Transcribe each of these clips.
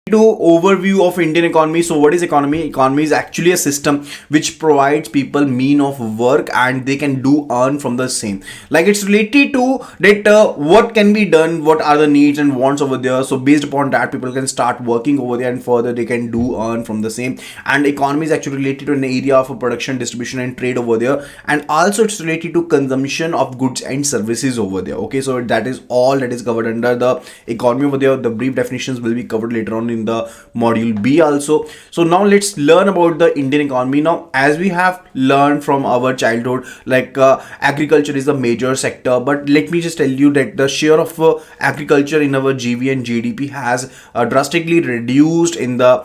To overview of Indian economy. So what is economy? Economy is actually a system which provides people mean of work and they can do earn from the same. Like it's related to that what can be done, what are the needs and wants over there. So based upon that, people can start working over there and further they can do earn from the same. And economy is actually related to an area of production, distribution and trade over there, and also it's related to consumption of goods and services over there. Okay, so that is all that is covered under the economy over there. The brief definitions will be covered later on in the module B also. So now let's learn about the Indian economy. Now, as we have learned from our childhood, like agriculture is the major sector, but let me just tell you that the share of agriculture in our GV and GDP has drastically reduced in the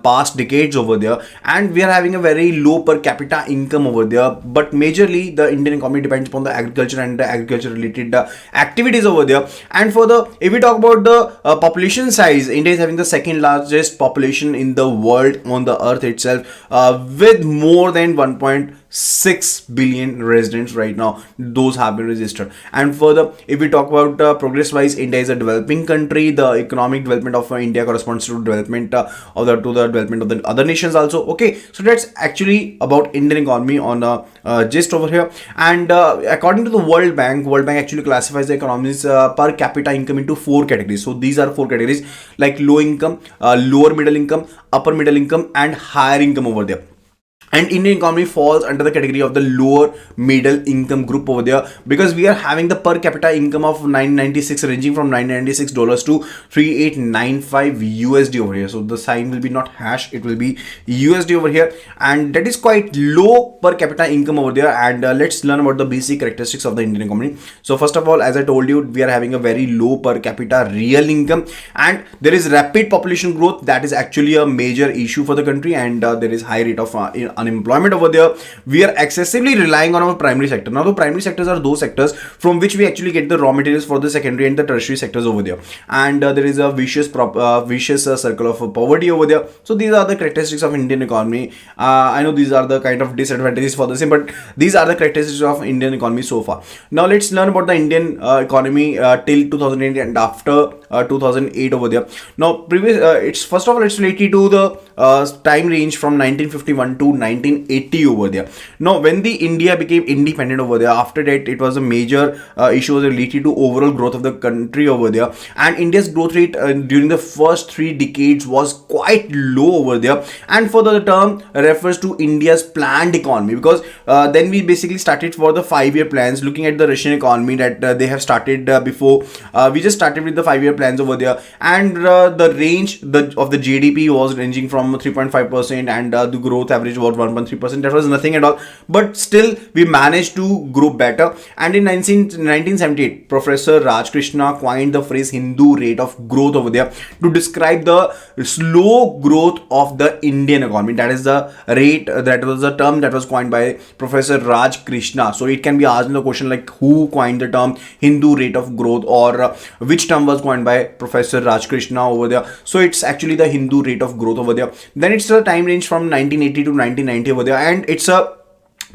past decades over there, and we are having a very low per capita income over there. But majorly the Indian economy depends upon the agriculture and the agriculture related activities over there. And for the, if we talk about the population size, India is having the second largest population in the world on the earth itself, with more than 1.6 billion residents right now. Those have been registered. And further, if we talk about progress wise, India is a developing country. The economic development of India corresponds to development of the development of the other nations also. Okay, so that's actually about Indian economy on gist over here. And according to the World Bank actually classifies the economies per capita income into 4 categories. So these are 4 categories, like low income, lower middle income, upper middle income and higher income over there. And Indian economy falls under the category of the lower middle income group over there, because we are having the per capita income of 996, ranging from $996 to 3895 USD over here. So the sign will be not hash, it will be USD over here, and that is quite low per capita income over there. And let's learn about the basic characteristics of the Indian economy. So first of all, as I told you, we are having a very low per capita real income, and there is rapid population growth. That is actually a major issue for the country, and there is high rate of unemployment over there. We are excessively relying on our primary sector. Now the primary sectors are those sectors from which we actually get the raw materials for the secondary and the tertiary sectors over there. And there is a vicious circle of poverty over there. So these are the characteristics of Indian economy. I know these are the kind of disadvantages for the same, but these are the characteristics of Indian economy so far. Now let's learn about the Indian economy till 2008 and after 2008 over there. Now it's first of all, it's related to the time range from 1951 to 1980 over there. Now when the India became independent over there, after that it was a major issue related to overall growth of the country over there, and India's growth rate during the first 3 decades was quite low over there. And further, the term refers to India's planned economy, because then we basically started for the 5-year plans, looking at the Russian economy that they have started before. We just started with the 5-year plans over there, and the range of the GDP was ranging from 3.5%, and the growth average was 1.3%. That was nothing at all, but still we managed to grow better. And in 1978, Professor Raj Krishna coined the phrase Hindu rate of growth over there to describe the slow growth of the Indian economy. That is the rate, that was the term that was coined by Professor Raj Krishna. So it can be asked in the question like, who coined the term Hindu rate of growth, or which term was coined by Professor Raj Krishna over there. So it's actually the Hindu rate of growth over there. Then it's the time range from 1980 to 1990 over there, and it's a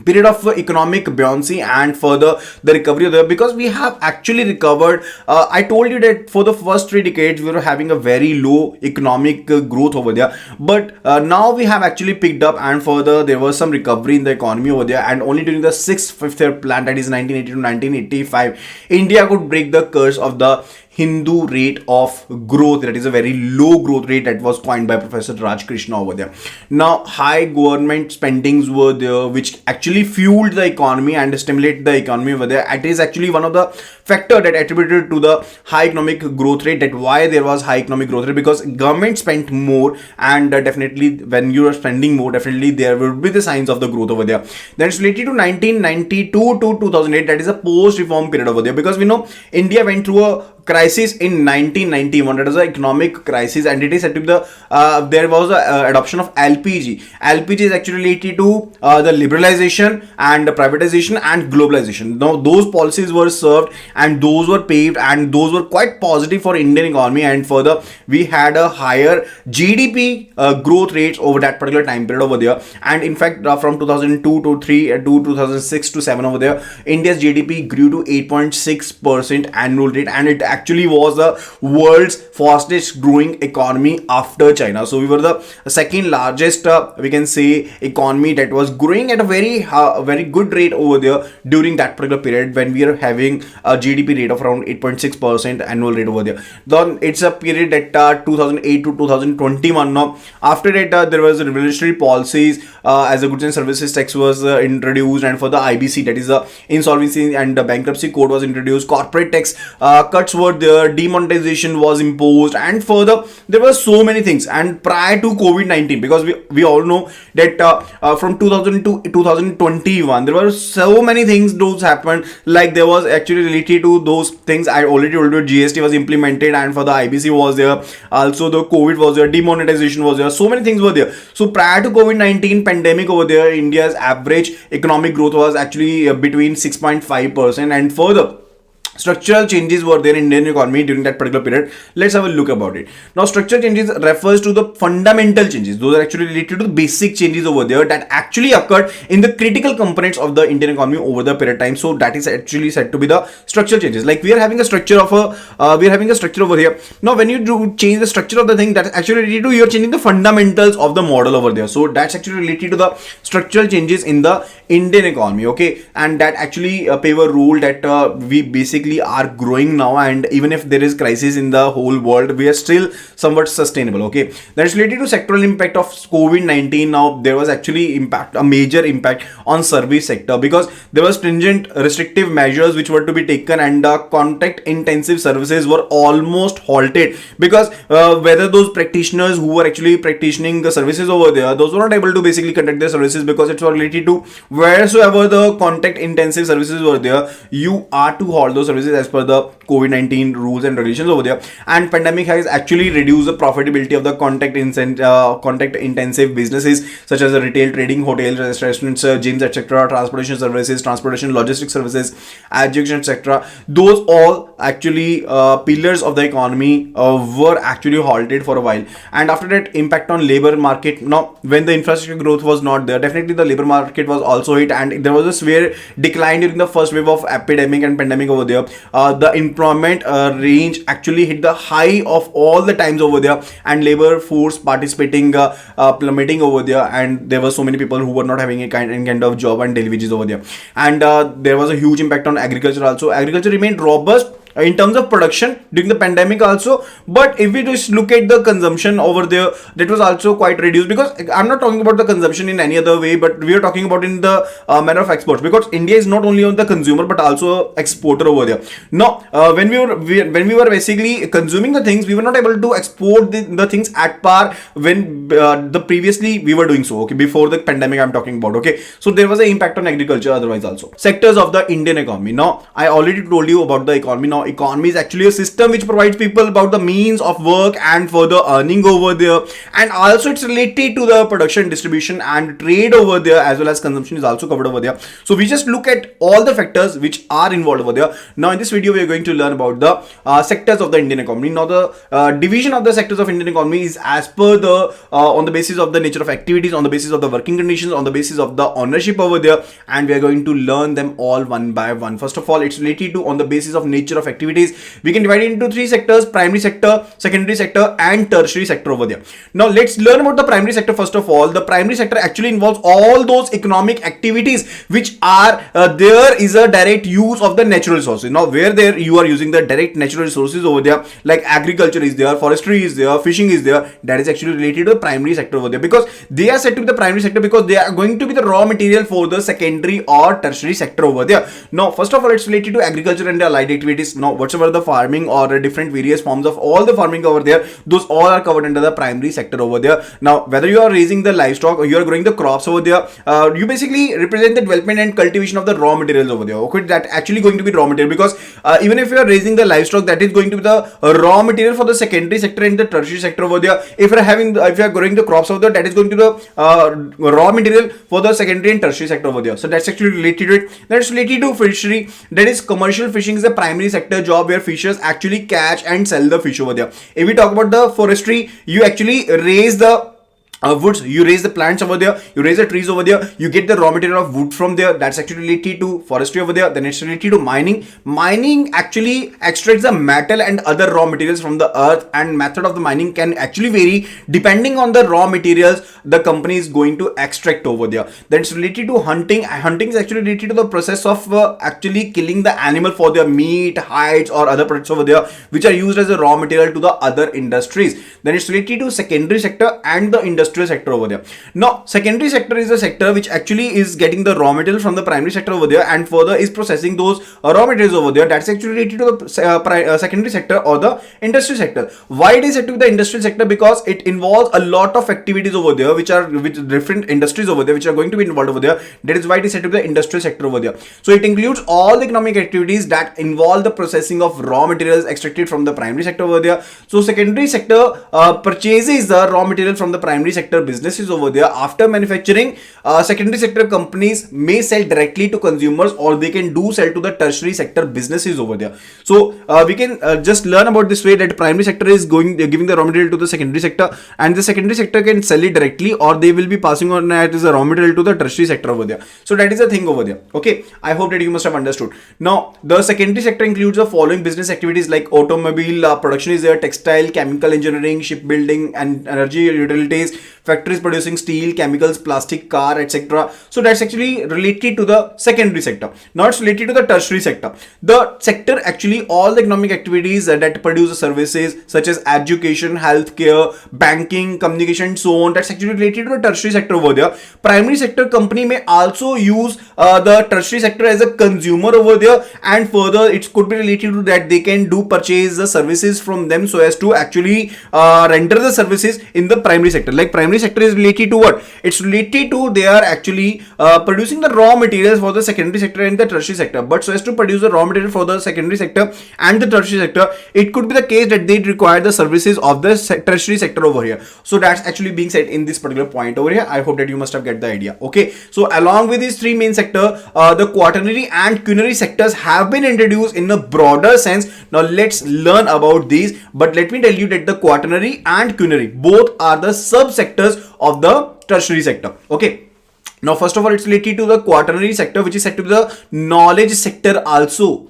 period of economic buoyancy and further the recovery there, because we have actually recovered. I told you that for the first 3 decades we were having a very low economic growth over there, but now we have actually picked up, and further there was some recovery in the economy over there. And only during the 6th 5th-year plan, that is 1980 to 1985, India could break the curse of the Hindu rate of growth. That is a very low growth rate that was coined by Professor Raj Krishna over there. Now high government spendings were there, which actually fueled the economy and stimulated the economy over there. It is actually one of the factor that attributed to the high economic growth rate, that why there was high economic growth rate, because government spent more, and definitely when you are spending more, definitely there will be the signs of the growth over there. Then it's related to 1992 to 2008, that is a post reform period over there, because we know India went through a crisis in 1991. That was an economic crisis, and it is said to be the there was a adoption of LPG. LPG is actually related to the liberalization and the privatization and globalization. Now those policies were served, and those were paved, and those were quite positive for Indian economy. And further, we had a higher GDP growth rates over that particular time period over there. And in fact, from 2002 to 3 to 2006 to 7 over there, India's GDP grew to 8.6% annual rate, and it actually was the world's fastest growing economy after China. So we were the second largest, we can say, economy that was growing at a very good rate over there during that particular period, when we are having a GDP rate of around 8.6% annual rate over there. Then it's a period that 2008 to 2021. Now after that, there was revolutionary policies, as a goods and services tax was introduced, and for the IBC, that is the insolvency and the bankruptcy code, was introduced. Corporate tax cuts were there, demonetization was imposed, and further there were so many things. And prior to COVID-19, because we all know that from 2000 to 2021 there were so many things those happened. Like there was actually related to those things I already told you, GST was implemented, and for the IBC was there, also the COVID was there, demonetization was there, so many things were there. So prior to COVID-19 pandemic over there, India's average economic growth was actually between 6.5%, and further structural changes were there in Indian economy during that particular period. Let's have a look about it. Now structural changes refers to the fundamental changes. Those are actually related to the basic changes over there that actually occurred in the critical components of the Indian economy over the period of time. So that is actually said to be the structural changes. Like we are having a structure of we are having a structure over here. Now when you do change the structure of the thing, that's actually related to, you're changing the fundamentals of the model over there. So that's actually related to the structural changes in the Indian economy. Okay, and that actually pave a role that we basically are growing now, and even if there is crisis in the whole world, we are still somewhat sustainable. Okay, that is related to sectoral impact of COVID-19. Now there was actually a major impact on service sector, because there were stringent restrictive measures which were to be taken, and contact intensive services were almost halted, because whether those practitioners who were actually practicing the services over there, those were not able to basically conduct their services, because it's related to wheresoever the contact intensive services were there, you are to halt those services as per the COVID-19 rules and regulations over there. And pandemic has actually reduced the profitability of the contact intensive businesses such as retail, trading, hotels, restaurants, gyms, etc., transportation services, transportation, logistics services, education, etc. Those all actually pillars of the economy were actually halted for a while. And after that, impact on labor market. Now when the infrastructure growth was not there, definitely the labor market was also hit, and there was a severe decline during the first wave of epidemic and pandemic over there. The employment range actually hit the high of all the times over there, and labor force participating plummeting over there, and there were so many people who were not having any kind of job and daily wages over there. And there was a huge impact on agriculture also. Agriculture remained robust in terms of production during the pandemic also, but if we just look at the consumption over there, that was also quite reduced, because I'm not talking about the consumption in any other way, but we are talking about in the manner of exports, because India is not only on the consumer but also exporter over there. Now when we were basically consuming the things, we were not able to export the things at par when the previously we were doing so. Okay, before the pandemic I'm talking about. Okay, so there was an impact on agriculture otherwise also. Sectors of the Indian economy. Now I already told you about the economy. Now economy is actually a system which provides people about the means of work and further earning over there, and also it's related to the production, distribution and trade over there, as well as consumption is also covered over there. So we just look at all the factors which are involved over there. Now in this video we are going to learn about the sectors of the Indian economy. Now the division of the sectors of Indian economy is as per the on the basis of the nature of activities, on the basis of the working conditions, on the basis of the ownership over there, and we are going to learn them all one by one. First of all, it's related to on the basis of nature of activities. We can divide it into three sectors: primary sector, secondary sector and tertiary sector over there. Now let's learn about the primary sector. First of all, the primary sector actually involves all those economic activities which are there is a direct use of the natural resources. Now where there you are using the direct natural resources over there, like agriculture is there, forestry is there, fishing is there, that is actually related to the primary sector over there, because they are said to be the primary sector because they are going to be the raw material for the secondary or tertiary sector over there. Now first of all, it's related to agriculture and the allied activities. Now whatsoever the farming or different various forms of all the farming over there, those all are covered under the primary sector over there. Now whether you are raising the livestock or you are growing the crops over there, you basically represent the development and cultivation of the raw materials over there. Okay, that actually going to be raw material, because even if you are raising the livestock, that is going to be the raw material for the secondary sector and the tertiary sector over there. If you are growing the crops over there, that is going to be the raw material for the secondary and tertiary sector over there. So that's actually related to it. That's related to fishery. That is commercial fishing is the primary sector job where fishers actually catch and sell the fish over there. If we talk about the forestry, you actually raise the woods, you raise the plants over there, you raise the trees over there, you get the raw material of wood from there. That's actually related to forestry over there. Then it's related to mining actually extracts the metal and other raw materials from the earth, and method of the mining can actually vary depending on the raw materials the company is going to extract over there. Then it's related to hunting. Hunting is actually related to the process of actually killing the animal for their meat, hides or other products over there, which are used as a raw material to the other industries. Then it's related to secondary sector and the industrial sector over there. Now, secondary sector is a sector which actually is getting the raw material from the primary sector over there and further is processing those raw materials over there. That's actually related to the secondary sector or the industrial sector. Why it is said to be the industrial sector? Because it involves a lot of activities over there which are with different industries over there which are going to be involved over there. That is why it is said to be the industrial sector over there. So it includes all the economic activities that involve the processing of raw materials extracted from the primary sector over there. So secondary sector purchases the raw material from the primary sector businesses over there. After manufacturing, secondary sector companies may sell directly to consumers, or they can do sell to the tertiary sector businesses over there. So we can just learn about this way, that primary sector is giving the raw material to the secondary sector, and the secondary sector can sell it directly, or they will be passing on it as a raw material to the tertiary sector over there. So that is the thing over there. Okay, I hope that you must have understood. Now the secondary sector includes the following business activities like automobile production is there, textile, chemical engineering, shipbuilding and energy utilities, factories producing steel, chemicals, plastic, car, etc. So that's actually related to the secondary sector. Now it's related to the tertiary sector. The sector actually all the economic activities that produce services such as education, healthcare, banking, communication, so on. That's actually related to the tertiary sector over there. Primary sector company may also use the tertiary sector as a consumer over there, and further it could be related to that they can do purchase the services from them so as to actually render the services in the primary sector. Like primary sector is related to what? It's related to they are actually producing the raw materials for the secondary sector and the tertiary sector. But so as to produce the raw material for the secondary sector and the tertiary sector, it could be the case that they require the services of the tertiary sector over here. So that's actually being said in this particular point over here. I hope that you must have get the idea. Okay, so along with these three main sector, the quaternary and quinary sectors have been introduced in a broader sense. Now let's learn about these. But let me tell you that the quaternary and quinary both are the subsectors of the tertiary sector. Okay, now first of all, it's related to the quaternary sector, which is said to be the knowledge sector also.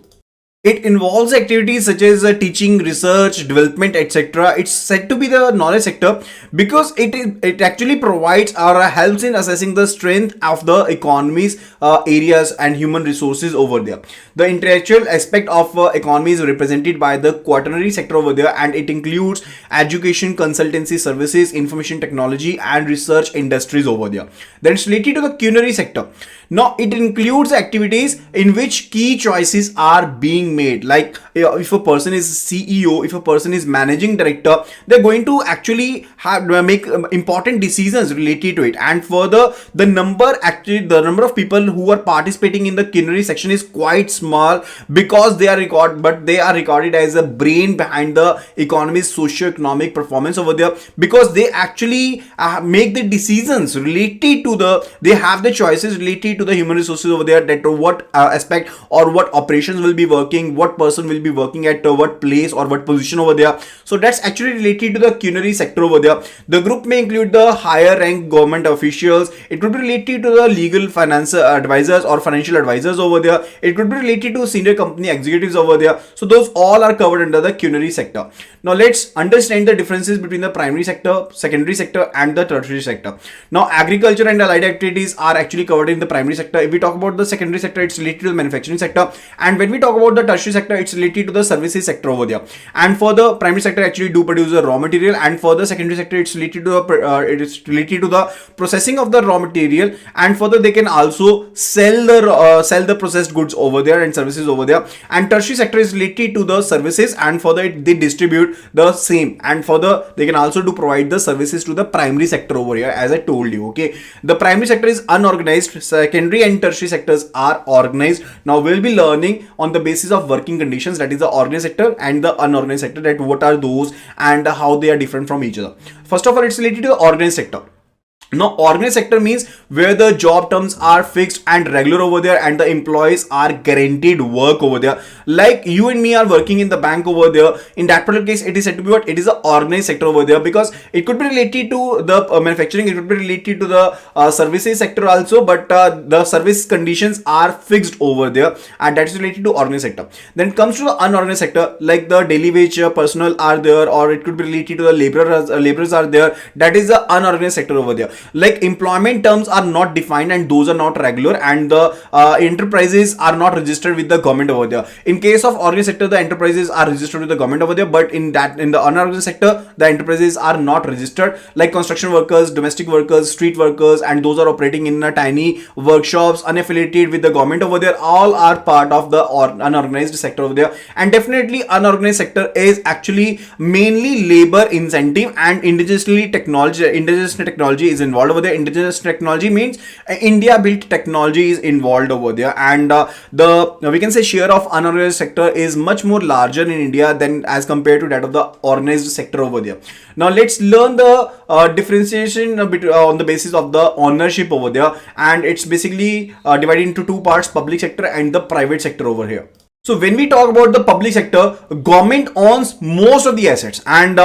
It involves activities such as teaching, research, development, etc. It's said to be the knowledge sector because it actually provides or helps in assessing the strength of the economy's areas and human resources over there. The intellectual aspect of economy is represented by the quaternary sector over there, and it includes education, consultancy services, information technology, and research industries over there. Then it's related to the quinary sector. Now it includes activities in which key choices are being made. Like if a person is CEO, if a person is managing director, they're going to actually make important decisions related to it. And further, the number of people who are participating in the quinary section is quite small because they are recorded as a brain behind the economy's socio-economic performance over there, because they actually make the decisions related to they have the choices related to the human resources over there, that what aspect or what operations will be working, what person will be working at what place or what position over there. So that's actually related to the quinary sector over there. The group may include the higher rank government officials. It could be related to the legal finance advisors or financial advisors over there. It could be related to senior company executives over there. So those all are covered under the quinary sector. Now let's understand the differences between the primary sector, secondary sector and the tertiary sector. Now agriculture and allied activities are actually covered in the primary sector. If we talk about the secondary sector, it's related to the manufacturing sector, and when we talk about the tertiary sector, it's related to the services sector over there. And for the primary sector actually do produce the raw material, and for the secondary sector it's related to the processing of the raw material, and further they can also sell the processed goods over there and services over there. And tertiary sector is related to the services, and further they distribute the same, and further they can also provide the services to the primary sector over here, as I told you. Okay, the primary sector is unorganized, secondary and tertiary sectors are organized. Now we'll be learning on the basis of working conditions, that is the organized sector and the unorganized sector, that what are those and how they are different from each other. First of all, it's related to the organized sector. Now, organized sector means where the job terms are fixed and regular over there, and the employees are guaranteed work over there. Like you and me are working in the bank over there. In that particular case, it is said to be what? It is an organized sector over there, because it could be related to the manufacturing, it could be related to the services sector also, but the service conditions are fixed over there, and that is related to organized sector. Then comes to the unorganized sector, like the daily wage personnel are there, or it could be related to the laborers are there. That is the unorganized sector over there. Like employment terms are not defined, and those are not regular, and the enterprises are not registered with the government over there. In case of organized sector, the enterprises are registered with the government over there, but in the unorganized sector, the enterprises are not registered. Like construction workers, domestic workers, street workers, and those are operating in a tiny workshops unaffiliated with the government over there, all are part of the unorganized sector over there. And definitely unorganized sector is actually mainly labor incentive and indigenous technology is involved over there. Indigenous technology means India built technology is involved over there, and we can say share of unorganized sector is much more larger in India than as compared to that of the organized sector over there. Now let's learn the differentiation on the basis of the ownership over there, and it's basically divided into two parts: public sector and the private sector over here. So when we talk about the public sector, government owns most of the assets, and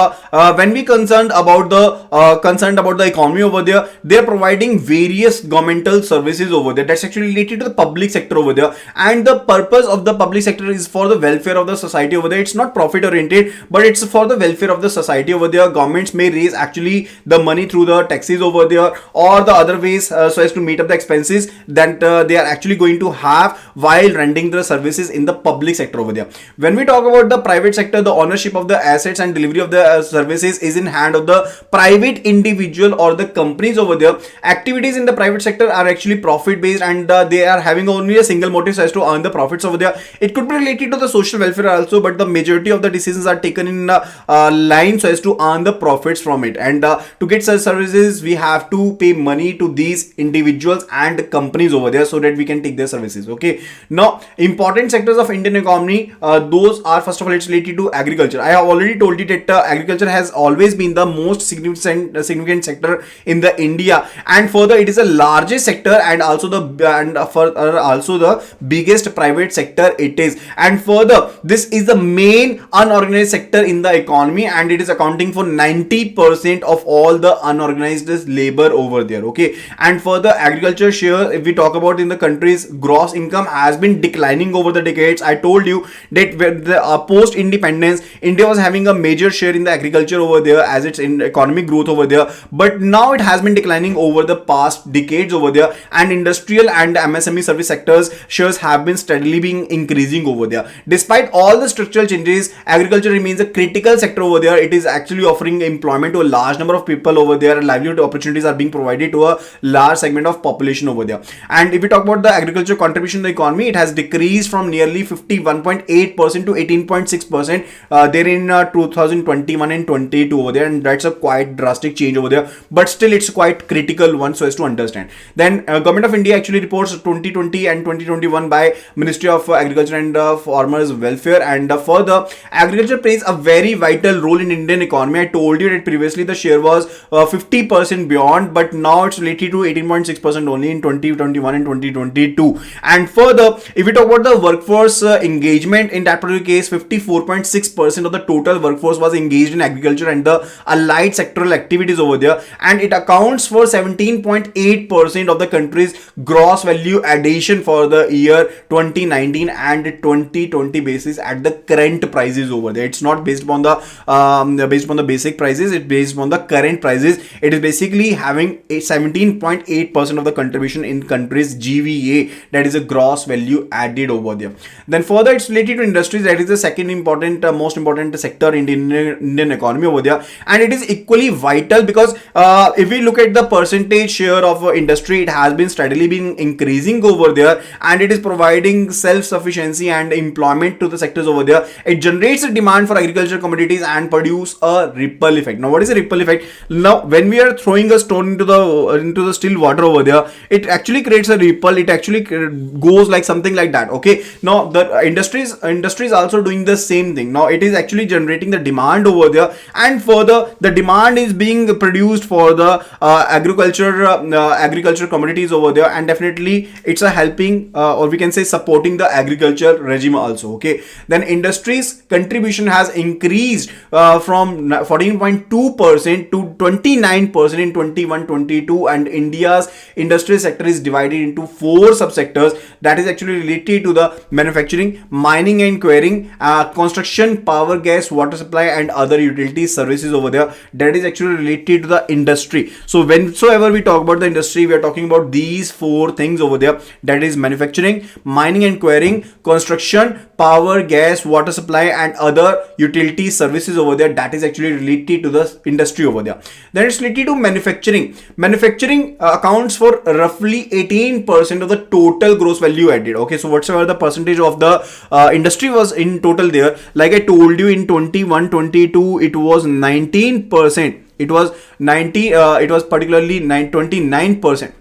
when we concerned about the economy over there, they are providing various governmental services over there. That's actually related to the public sector over there, and the purpose of the public sector is for the welfare of the society over there. It's not profit oriented, but it's for the welfare of the society over there. Governments may raise actually the money through the taxes over there, or the other ways so as to meet up the expenses that they are actually going to have while rendering the services in the public sector over there. When we talk about the private sector, the ownership of the assets and delivery of the services is in hand of the private individual or the companies over there. Activities in the private sector are actually profit based, and they are having only a single motive so as to earn the profits over there. It could be related to the social welfare also, but the majority of the decisions are taken in line so as to earn the profits from it. And to get such services, we have to pay money to these individuals and companies over there so that we can take their services. Okay. Now, important sectors of Indian economy, those are, first of all, it's related to agriculture. I have already told you that agriculture has always been the most significant sector in the India, and further it is the largest sector and also the biggest private sector it is. And further, this is the main unorganized sector in the economy, and it is accounting for 90% of all the unorganized labor over there. Okay. And further, agriculture share, if we talk about in the country's gross income, has been declining over the decades. I told you that when the post independence, India was having a major share in the agriculture over there as its in economic growth over there, but now it has been declining over the past decades over there, and industrial and MSME service sectors shares have been steadily being increasing over there. Despite all the structural changes, agriculture remains a critical sector over there. It is actually offering employment to a large number of people over there. Livelihood opportunities are being provided to a large segment of population over there. And if we talk about the agriculture contribution to the economy, it has decreased from nearly 51.8% to 18.6% there in 2021 and 22 over there, and that's a quite drastic change over there, but still it's quite critical one so as to understand. Then Government of India actually reports 2020 and 2021 by Ministry of Agriculture and Farmers Welfare, and further, agriculture plays a very vital role in Indian economy. I told you that previously the share was 50% beyond, but now it's related to 18.6% only in 2021 and 2022. And further, if we talk about the workforce engagement, in that particular case, 54.6% of the total workforce was engaged in agriculture and the allied sectoral activities over there, and it accounts for 17.8% of the country's gross value addition for the year 2019 and 2020 basis at the current prices over there. It's not based upon the basic prices, it's based on the current prices. It is basically having a 17.8% of the contribution in country's GVA, that is a gross value added over there. Then further, it's related to industries. That is the second important most important sector in the Indian economy over there, and it is equally vital because if we look at the percentage share of industry, it has been steadily been increasing over there, and it is providing self-sufficiency and employment to the sectors over there. It generates a demand for agricultural commodities and produce a ripple effect. Now, what is a ripple effect? Now, when we are throwing a stone into the still water over there, it actually creates a ripple. It actually goes like something like that. Okay. Now, the industries also doing the same thing. Now it is actually generating the demand over there, and further the demand is being produced for the agriculture commodities over there, and definitely it's a helping or we can say supporting the agriculture regime also. Okay, then industries contribution has increased from 14.2% to 29% in 21-22, and India's industrial sector is divided into 4 subsectors that is actually related to the manufacturing, mining and quarrying, construction, power, gas, water supply and other utility services over there, that is actually related to the industry. So whensoever we talk about the industry, we are talking about these 4 things over there, that is manufacturing, mining and quarrying, construction, power, gas, water supply and other utility services over there, that is actually related to the industry over there. Then it's related to manufacturing. Manufacturing accounts for roughly 18% of the total gross value added. Okay, so whatsoever the percentage of the industry was in total there, like I told you, in 21-22 it was 19%. It was particularly 29%.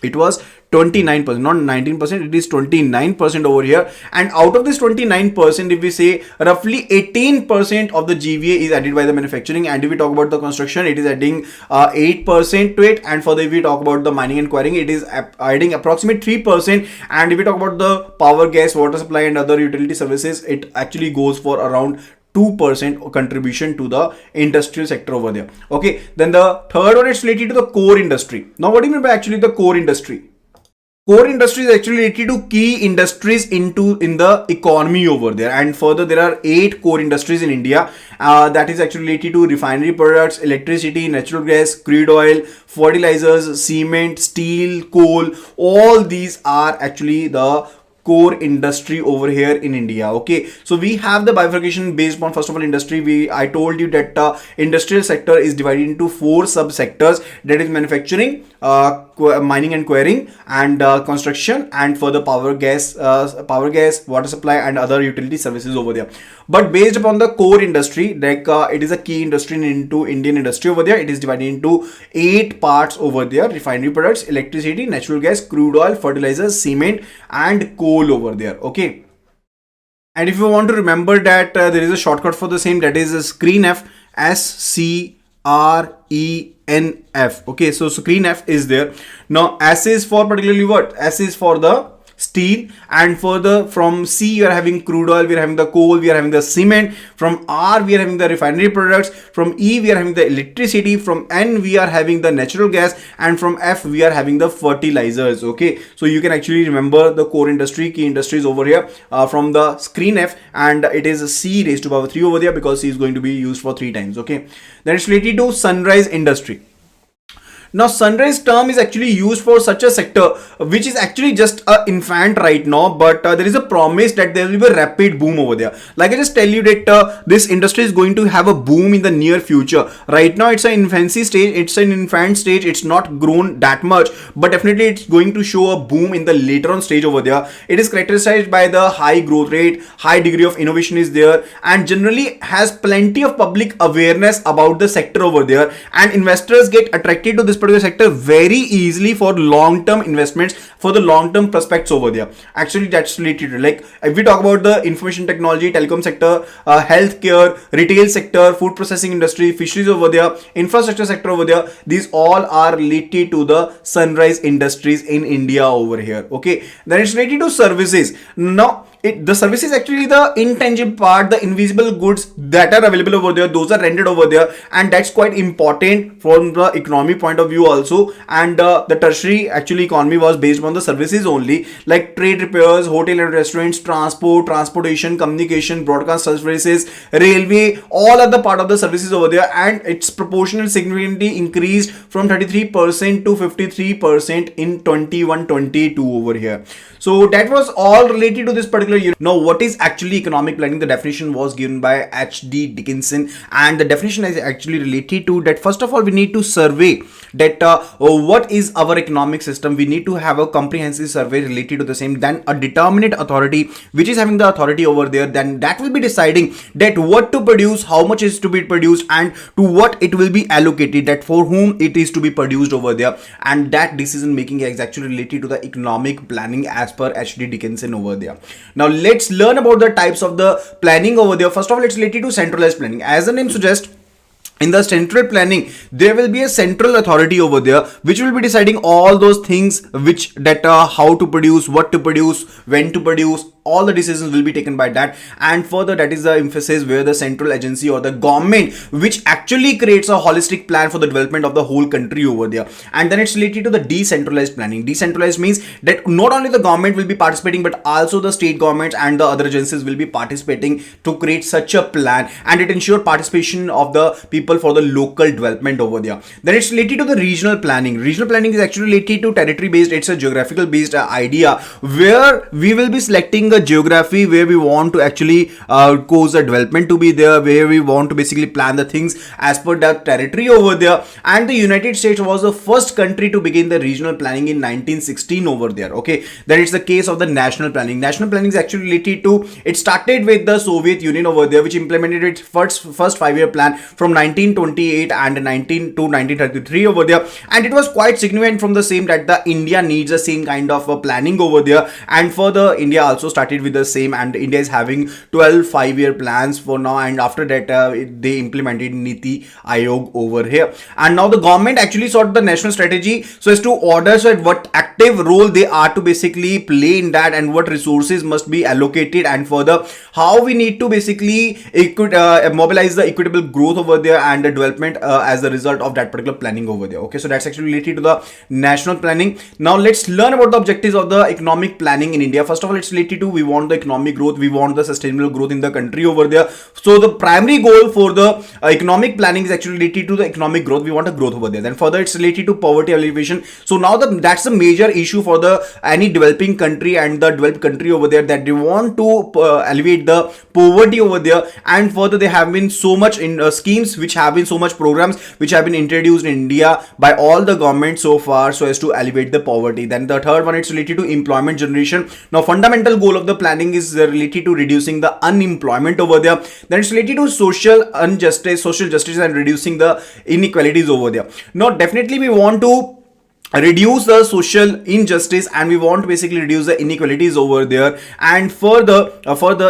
It was 29%, not 19%, it is 29% over here. And out of this 29%, if we say roughly 18% of the GVA is added by the manufacturing, and if we talk about the construction, it is adding 8% to it, and if we talk about the mining and quarrying, it is adding approximately 3%, and if we talk about the power, gas, water supply and other utility services, it actually goes for around 2% contribution to the industrial sector over there. Okay, then the third one is related to the core industry. Now what do you mean by actually the core industry? Core industry is actually related to key industries in the economy over there, and further there are 8 core industries in India that is actually related to refinery products, electricity, natural gas, crude oil, fertilizers, cement, steel, coal. All these are actually the core industry over here in India. Okay, so we have the bifurcation based on, first of all, industry. I told you that industrial sector is divided into 4 subsectors, that is manufacturing, mining and quarrying, and construction, and further power, gas, water supply and other utility services over there. But based upon the core industry, like it is a key industry into Indian industry over there, it is divided into 8 parts over there: refinery products, electricity, natural gas, crude oil, fertilizers, cement and coal over there. Okay, and if you want to remember that there is a shortcut for the same, that is SCREENF, SCRENF. Okay, so SCREENF is there. Now S is for particularly what? S is for the steel, and further from C you are having crude oil, we are having the coal, we are having the cement. From R we are having the refinery products. From E we are having the electricity. From N we are having the natural gas, and from F we are having the fertilizers. Okay, so you can actually remember the core industry, key industries over here from the SCREENF, and it is C raised to power 3 over there because C is going to be used for 3 times. Okay, then it's related to sunrise industry. Now sunrise term is actually used for such a sector which is actually just an infant right now, but there is a promise that there will be a rapid boom over there. Like I just tell you that this industry is going to have a boom in the near future. Right now it's an infancy stage, it's an infant stage, it's not grown that much, but definitely it's going to show a boom in the later on stage over there. It is characterized by the high growth rate, high degree of innovation is there, and generally has plenty of public awareness about the sector over there, and investors get attracted to this particular sector very easily for long-term investments, for the long-term prospects over there. Actually that's related, like if we talk about the information technology, telecom sector, healthcare, retail sector, food processing industry, fisheries over there, infrastructure sector over there, these all are related to the sunrise industries in India over here. Okay, then it's related to services. Now the service is actually the intangible part, the invisible goods that are available over there, those are rendered over there, and that's quite important from the economy point of view also. And the tertiary actually economy was based on the services only, like trade, repairs, hotel and restaurants, transport, transportation, communication, broadcast services, railway, all are the part of the services over there, and its proportional significantly increased from 33% to 53% in 21-22 over here. So that was all related to this particular unit. Now what is actually economic planning? The definition was given by H.D. Dickinson, and the definition is actually related to that. First of all, we need to survey that what is our economic system. We need to have a comprehensive survey related to the same. Then a determinate authority which is having the authority over there, then that will be deciding that what to produce, how much is to be produced, and to what it will be allocated, that for whom it is to be produced over there. And that decision making is actually related to the economic planning as per H.D. Dickinson over there. Now Now let's learn about the types of the planning over there. First of all, it's related to centralized planning. As the name suggests, in the central planning, there will be a central authority over there which will be deciding all those things, which data, how to produce, what to produce, when to produce. All the decisions will be taken by that. And further, that is the emphasis where the central agency or the government which actually creates a holistic plan for the development of the whole country over there. And then it's related to the decentralized planning. Decentralized means that not only the government will be participating, but also the state governments and the other agencies will be participating to create such a plan, and it ensures participation of the people for the local development over there. Then it's related to the regional planning. Regional planning is actually related to territory based. It's a geographical based idea where we will be selecting a geography where we want to actually cause a development to be there, where we want to basically plan the things as per the territory over there. And the United States was the first country to begin the regional planning in 1916 over there. Okay, then it's the case of the national planning. National planning is actually related to, it started with the Soviet Union over there, which implemented its first 5-year plan from 1928 and 1933 over there. And it was quite significant from the same that the India needs the same kind of planning over there. And further, India also started with the same, and India is having 12 5-year plans for now, and after that they implemented NITI Aayog over here. And now the government actually sought the national strategy so as to order so what active role they are to basically play in that, and what resources must be allocated, and further how we need to basically mobilize the equitable growth over there and the development as a result of that particular planning over there. Okay, so that's actually related to the national planning. Now let's learn about the objectives of the economic planning in India. First of all, it's related to, we want the economic growth, we want the sustainable growth in the country over there. So the primary goal for the economic planning is actually related to the economic growth. We want a growth over there. Then further, it's related to poverty alleviation. So now that's the major issue for the any developing country and the developed country over there, that they want to alleviate the poverty over there. And further, there have been so much in schemes which have been so much programs which have been introduced in India by all the governments so far so as to alleviate the poverty. Then the third one, it's related to employment generation. Now fundamental goal of the planning is related to reducing the unemployment over there. Then it's related to social justice and reducing the inequalities over there. Now definitely we want to reduce the social injustice, and we want to basically reduce the inequalities over there. And further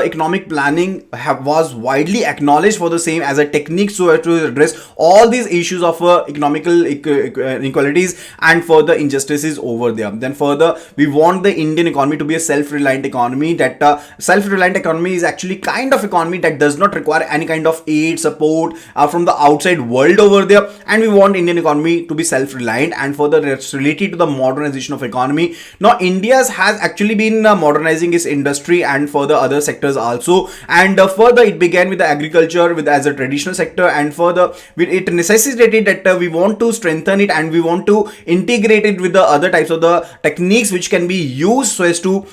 economic planning was widely acknowledged for the same as a technique so as to address all these issues of economical inequalities and further injustices over there. Then further, we want the Indian economy to be a self-reliant economy. That self-reliant economy is actually kind of economy that does not require any kind of aid support from the outside world over there. And we want Indian economy to be self-reliant. And further, related to the modernization of economy. Now India has actually been modernizing its industry and further other sectors also. And further, it began with the agriculture as a traditional sector, and further it necessitated that we want to strengthen it and we want to integrate it with the other types of the techniques which can be used so as to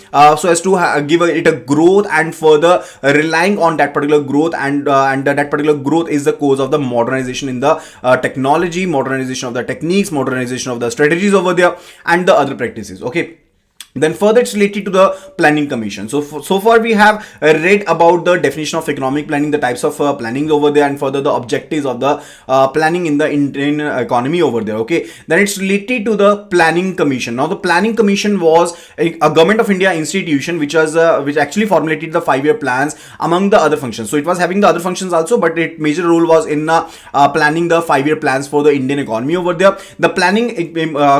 give it a growth, and further relying on that particular growth, and that particular growth is the cause of the modernization in the technology, modernization of the techniques, modernization of the strategies over there, and the other practices. Okay, then further it's related to the planning commission. So far we have read about the definition of economic planning, the types of planning over there, and further the objectives of the planning in the Indian economy over there. Okay, then it's related to the planning commission. Now the planning commission was a government of India institution which actually formulated the 5-year plans among the other functions. So it was having the other functions also, but its major role was in planning the 5-year plans for the Indian economy over there. The planning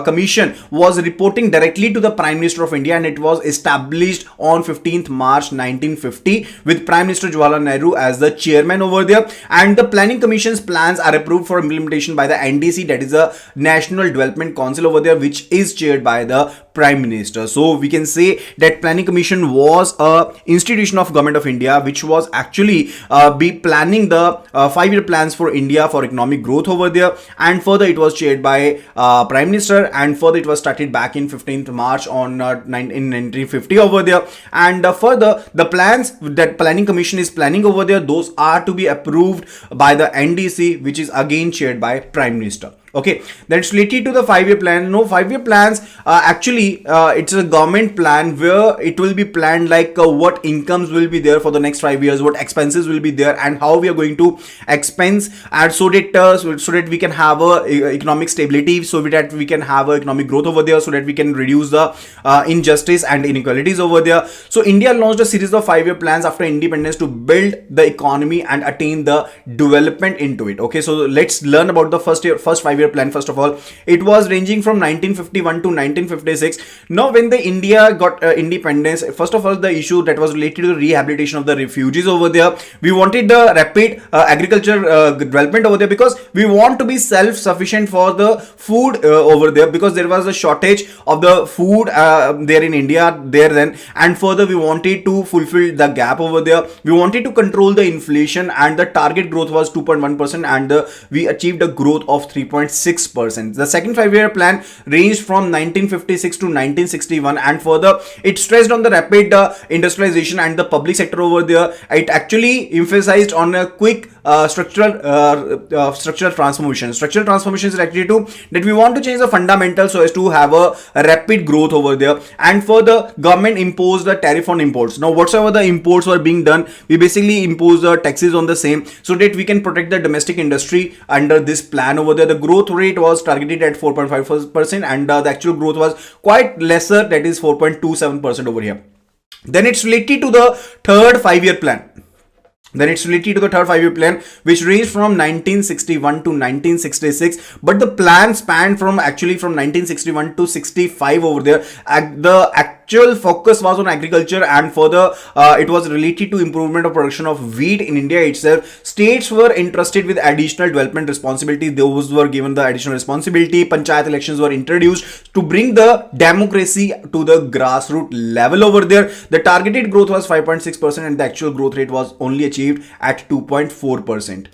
commission was reporting directly to the Prime Minister of India, and it was established on 15th March 1950 with Prime Minister Jawaharlal Nehru as the chairman over there. And the planning commission's plans are approved for implementation by the NDC, that is the National Development Council over there, which is chaired by the Prime Minister. So we can say that planning commission was a institution of government of India which was actually be planning the 5-year plans for India for economic growth over there. And further, it was chaired by Prime Minister, and further it was started back in 15th March in 1950 over there. And further, the plans that planning commission is planning over there, those are to be approved by the NDC, which is again chaired by Prime Minister. Okay, that's related to the 5-year plan. No, 5-year plans actually it's a government plan where it will be planned like what incomes will be there for the next 5 years, what expenses will be there, and how we are going to expense, and so that we can have a economic stability, so that we can have a economic growth over there, so that we can reduce the injustice and inequalities over there. So India launched a series of 5-year plans after independence to build the economy and attain the development into it. Okay, so let's learn about the first 5-year plan. First of all, it was ranging from 1951 to 1956. Now when the India got independence, first of all, the issue that was related to the rehabilitation of the refugees over there, we wanted the rapid agriculture development over there, because we want to be self-sufficient for the food over there, because there was a shortage of the food there in India there then. And further, we wanted to fulfill the gap over there. We wanted to control the inflation, and the target growth was 2.1%, and we achieved a growth of 3.6%. The second 5-year plan ranged from 1956 to 1961, and further it stressed on the rapid industrialization and the public sector over there. It actually emphasized on a quick structural transformation. Structural transformation is actually to that we want to change the fundamentals so as to have a rapid growth over there. And further, government imposed the tariff on imports. Now whatsoever the imports were being done, we basically imposed the taxes on the same, so that we can protect the domestic industry under this plan over there. The growth rate was targeted at 4.5%, and the actual growth was quite lesser, that is 4.27% over here. Then it's related to the third 5-year plan. Which ranged from 1961 to 1966, but the plan spanned from 1961 to 65 over there. The actual focus was on agriculture, and further it was related to improvement of production of wheat in India itself. States were entrusted with additional development responsibility. Those were given the additional responsibility. Panchayat elections were introduced to bring the democracy to the grassroots level over there. The targeted growth was 5.6%, and the actual growth rate was only achieved at 2.4%.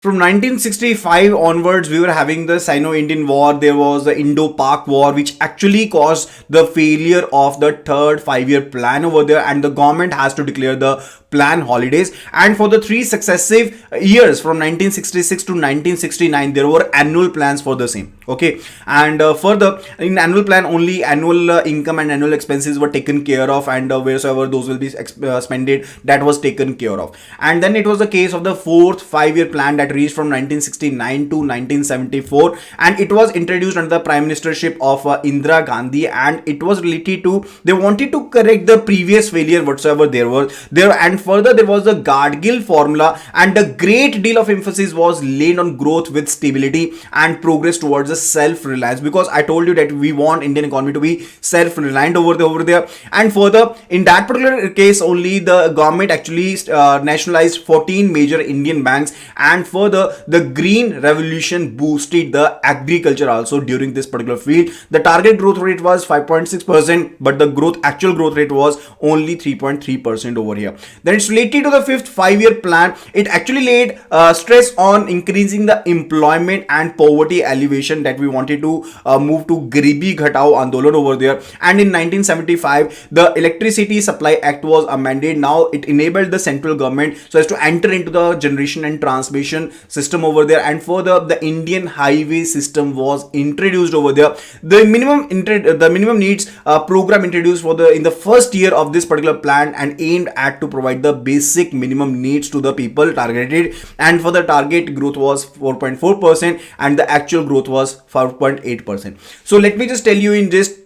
From 1965 onwards, we were having the Sino-Indian War. There was the Indo-Pak War, which actually caused the failure of the third 5-year plan over there, and the government has to declare the plan holidays. And for the 3 successive years from 1966 to 1969, there were annual plans for the same. Okay, and further in annual plan, only annual income and annual expenses were taken care of, and wheresoever those will be spended, that was taken care of. And then it was the case of the fourth 5-year plan that reached from 1969 to 1974, and it was introduced under the prime ministership of Indira Gandhi, and it was related to, they wanted to correct the previous failure whatsoever there was there. And further, there was the Gargill formula, and a great deal of emphasis was laid on growth with stability and progress towards the self-reliance, because I told you that we want Indian economy to be self-reliant over there. And further, in that particular case only, the government actually nationalized 14 major Indian banks, and further the green revolution boosted the agriculture also during this particular field. The target growth rate was 5.6%, but the actual growth rate was only 3.3% over here. Then it's related to the fifth 5-year plan. It actually laid stress on increasing the employment and poverty alleviation, that we wanted to move to Garibi Ghatao Andolan over there. And in 1975, the Electricity Supply Act was amended. Now it enabled the central government so as to enter into the generation and transmission system over there. And further, the Indian highway system was introduced over there. The minimum needs program introduced in the first year of this particular plan, and aimed at to provide the basic minimum needs to the people targeted. And for the target growth was 4.4%, and the actual growth was 5.8%. So let me just tell you in just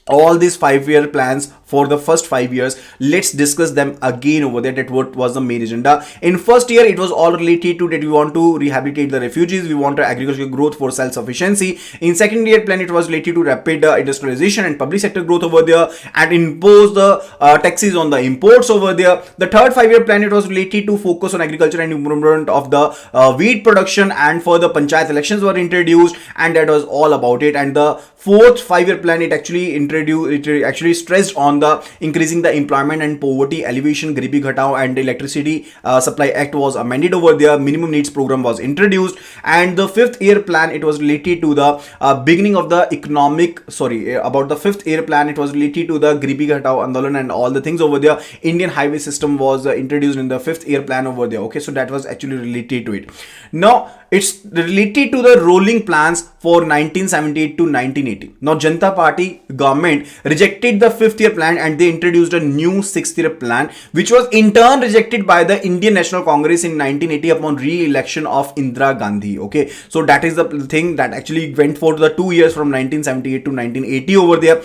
all these 5-year plans for the first 5 years. Let's discuss them again over there, that what was the main agenda. In first year, it was all related to that we want to rehabilitate the refugees, we want agricultural growth for self-sufficiency. In second year plan, it was related to rapid industrialization and public sector growth over there, and impose the taxes on the imports over there. The third 5-year plan, it was related to focus on agriculture and improvement of the wheat production, and further panchayat elections were introduced, and that was all about it. And the fourth 5-year plan, it actually stressed on on the increasing the employment and poverty elevation, Garibi Ghatao and Electricity Supply Act was amended over there. Minimum needs program was introduced, and the fifth year plan, it was related to the beginning of the economic, about the fifth year plan, it was related to the Garibi Ghatao Andolan and all the things over there. Indian highway system was introduced in the fifth year plan over there. Okay, so that was actually related to it. Now it's related to the rolling plans for 1978 to 1980. Now Janata Party government rejected the fifth year plan and they introduced a new sixth year plan, which was in turn rejected by the Indian National Congress in 1980 upon re-election of Indira Gandhi. Okay, so that is the thing that actually went for the 2 years from 1978 to 1980 over there.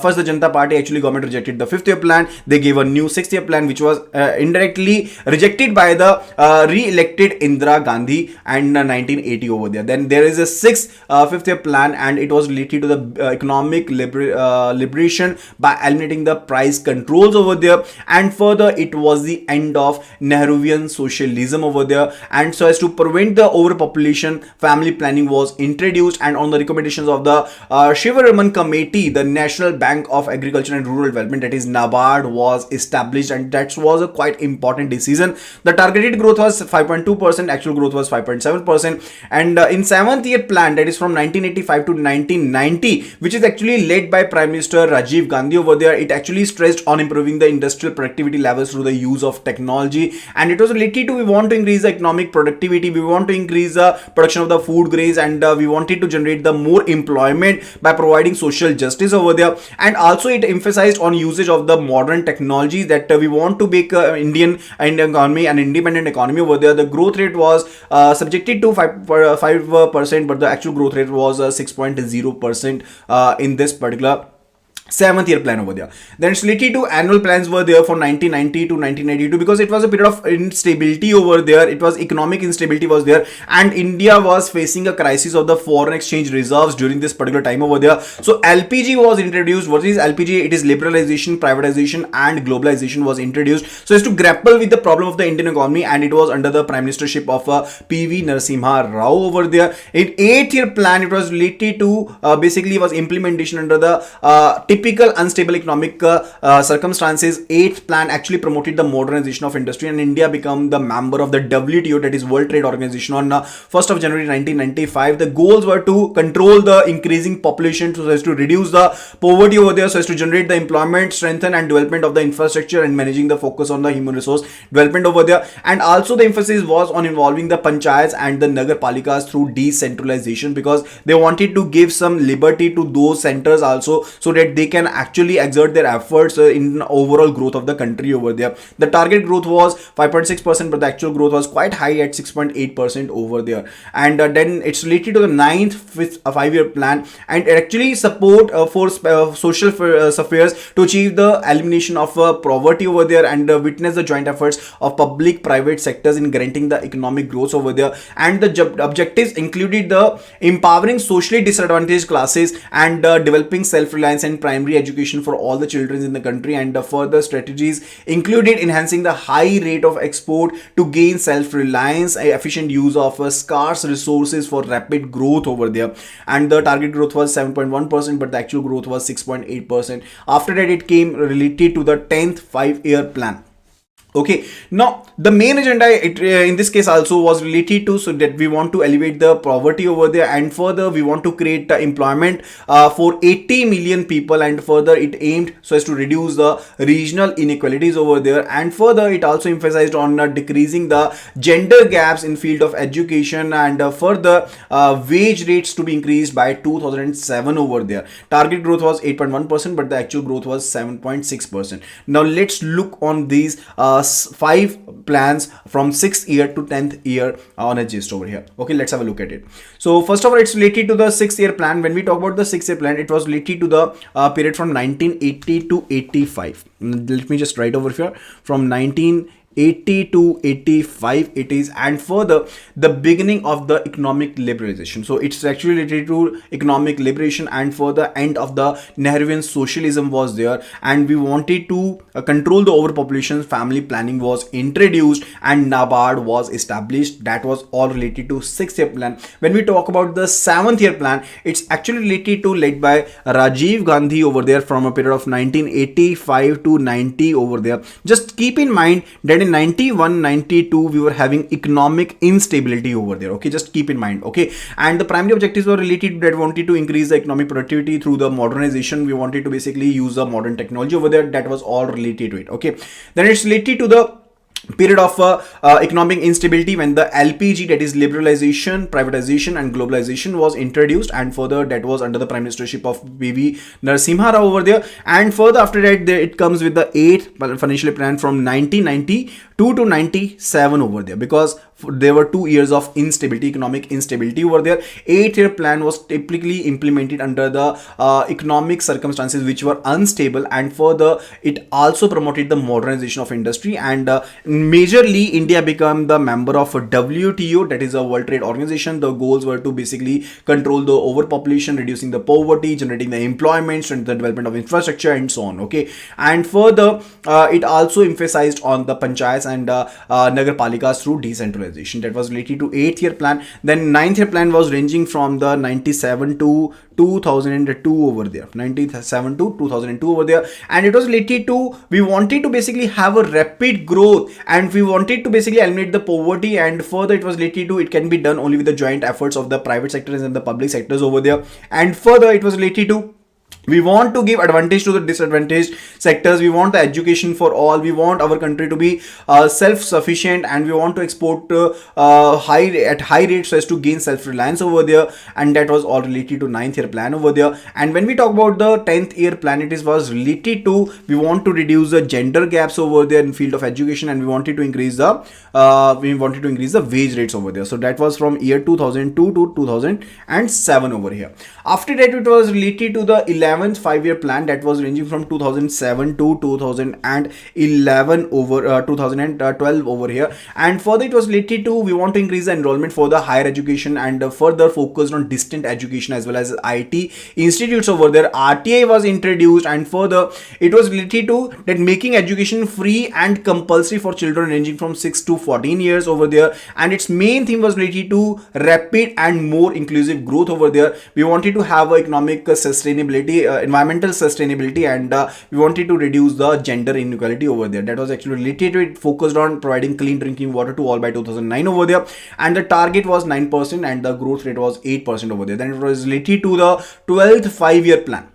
First the Janata Party actually government rejected the fifth year plan, they gave a new sixth year plan which was indirectly rejected by the re-elected Indira Gandhi and 1980 over there. Then there is a sixth fifth year plan, and it was related to the economic liberation by eliminating the price controls over there, and further it was the end of Nehruvian socialism over there. And so as to prevent the overpopulation, family planning was introduced, and on the recommendations of the Shivaraman Committee, the National Bank of Agriculture and Rural Development, that is NABARD, was established, and that was a quite important decision. The targeted growth was 5.2%, actual growth was 5.7%, and in seventh year plan, that is from 1985 to 1990, which is actually led by Prime Minister Rajiv Gandhi over there, it actually stressed on improving the industrial productivity levels through the use of technology, and it was related to we want to increase the economic productivity, we want to increase the production of the food grains, and we wanted to generate the more employment by providing social justice over there. And also it emphasized on usage of the modern technologies, that we want to make Indian economy an independent economy over there. The growth rate was subjected to 5%, but the actual growth rate was 6.0% in this particular seventh year plan over there. Then it's related to annual plans were there for 1990 to 1992, because it was a period of instability over there, it was economic instability was there, and India was facing a crisis of the foreign exchange reserves during this particular time over there. So LPG was introduced. What is LPG? It is liberalization, privatization and globalization was introduced, so as to grapple with the problem of the Indian economy, and it was under the prime ministership of PV Narasimha Rao over there. In 8th year plan, it was related to basically was implementation under the typical unstable economic circumstances. 8th plan actually promoted the modernization of industry, and India became the member of the WTO, that is World Trade Organization, on 1st of January 1995. The goals were to control the increasing population, so as to reduce the poverty over there, so as to generate the employment, strengthen and development of the infrastructure, and managing the focus on the human resource development over there. And also the emphasis was on involving the panchayats and the nagar palikas through decentralization, because they wanted to give some liberty to those centers also, so that they can actually exert their efforts in overall growth of the country over there. The target growth was 5.6%, but the actual growth was quite high at 6.8% over there. And then it's related to the 9th 5-year plan, and it actually support for social affairs to achieve the elimination of poverty over there, and witness the joint efforts of public private sectors in granting the economic growth over there. And the objectives included the empowering socially disadvantaged classes, and developing self-reliance and primary education for all the children in the country. And the further strategies included enhancing the high rate of export to gain self-reliance, efficient use of scarce resources for rapid growth over there. And the target growth was 7.1%, but the actual growth was 6.8%. After that, it came related to the 10th 5-year plan. Okay, now the main agenda in this case also was related to, so that we want to elevate the poverty over there, and further we want to create employment for 80 million people, and further it aimed so as to reduce the regional inequalities over there. And further it also emphasized on decreasing the gender gaps in field of education, and further wage rates to be increased by 2007 over there. Target growth was 8.1%, but the actual growth was 7.6%. Now let's look on these 5 plans from 6th year to 10th year on a gist over here. Okay, let's have a look at it. So first of all, it's related to the 6th year plan. When we talk about the 6th year plan, it was related to the period from 1980 to 85. Let me just write over here from 1980 80 to 85 it is, and further the beginning of the economic liberalization. So it's actually related to economic liberation, and further end of the Nehruvian socialism was there, and we wanted to control the overpopulation. Family planning was introduced and NABARD was established. That was all related to 6-year plan. When we talk about the 7th year plan, it's actually related to led by Rajiv Gandhi over there from a period of 1985 to 90 over there. Just keep in mind that in 91 92 we were having economic instability over there. Okay, just keep in mind. Okay, and the primary objectives were related to that we wanted to increase the economic productivity through the modernization. We wanted to basically use the modern technology over there. That was all related to it. Okay, then it's related to the period of economic instability when the LPG, that is liberalization, privatization and globalization, was introduced, and further that was under the prime ministership of BV Narasimha Rao over there. And further after that it comes with the 8th financial plan from 1992 to 97 over there, because there were 2 years of instability, economic instability over there. 8-year plan was typically implemented under the economic circumstances which were unstable, and further it also promoted the modernization of industry. And majorly India became the member of WTO, that is a World Trade Organization. The goals were to basically control the overpopulation, reducing the poverty, generating the employment, and the development of infrastructure, and so on. Okay, and further it also emphasized on the panchayats and nagar palikas through decentralization. That was related to 8th-year plan. Then 9th-year plan was ranging from the 97 to 2002 over there, 97 to 2002 over there, and it was related to we wanted to basically have a rapid growth, and we wanted to basically eliminate the poverty, and further it was related to it can be done only with the joint efforts of the private sectors and the public sectors over there. And further it was related to we want to give advantage to the disadvantaged sectors. We want the education for all. We want our country to be self-sufficient, and we want to export at high rates so as to gain self-reliance over there. And that was all related to 9th-year plan over there. And when we talk about the 10th-year plan, it was related to we want to reduce the gender gaps over there in field of education, and we wanted to increase the wage rates over there. So that was from year 2002 to 2007 over here. After that, it was related to the 11th 5-year plan that was ranging from 2007 to 2011 over 2012 over here. And further it was related to we want to increase the enrollment for the higher education, and further focused on distant education as well as IT institutes over there. RTI was introduced, and further it was related to that making education free and compulsory for children ranging from 6 to 14 years over there. And its main theme was related to rapid and more inclusive growth over there. We wanted to have economic sustainability, environmental sustainability, and we wanted to reduce the gender inequality over there. That was actually related to it, focused on providing clean drinking water to all by 2009 over there, and the target was 9% and the growth rate was 8% over there. Then it was related to the 12th 5-year plan.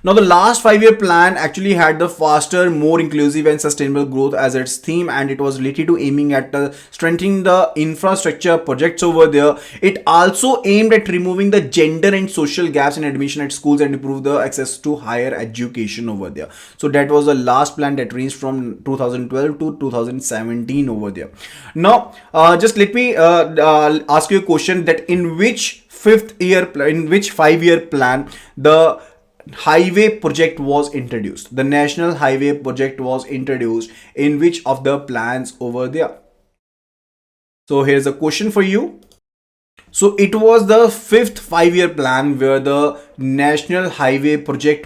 Now the last 5-year plan actually had the faster, more inclusive and sustainable growth as its theme, and it was related to aiming at strengthening the infrastructure projects over there. It also aimed at removing the gender and social gaps in admission at schools and improve the access to higher education over there. So that was the last plan that ranged from 2012 to 2017 over there. Now just let me ask you a question, that in which 5-year plan the highway project was introduced? The national highway project was introduced in which of the plans over there? So here's a question for you. So it was the 5th 5-year plan where the national highway project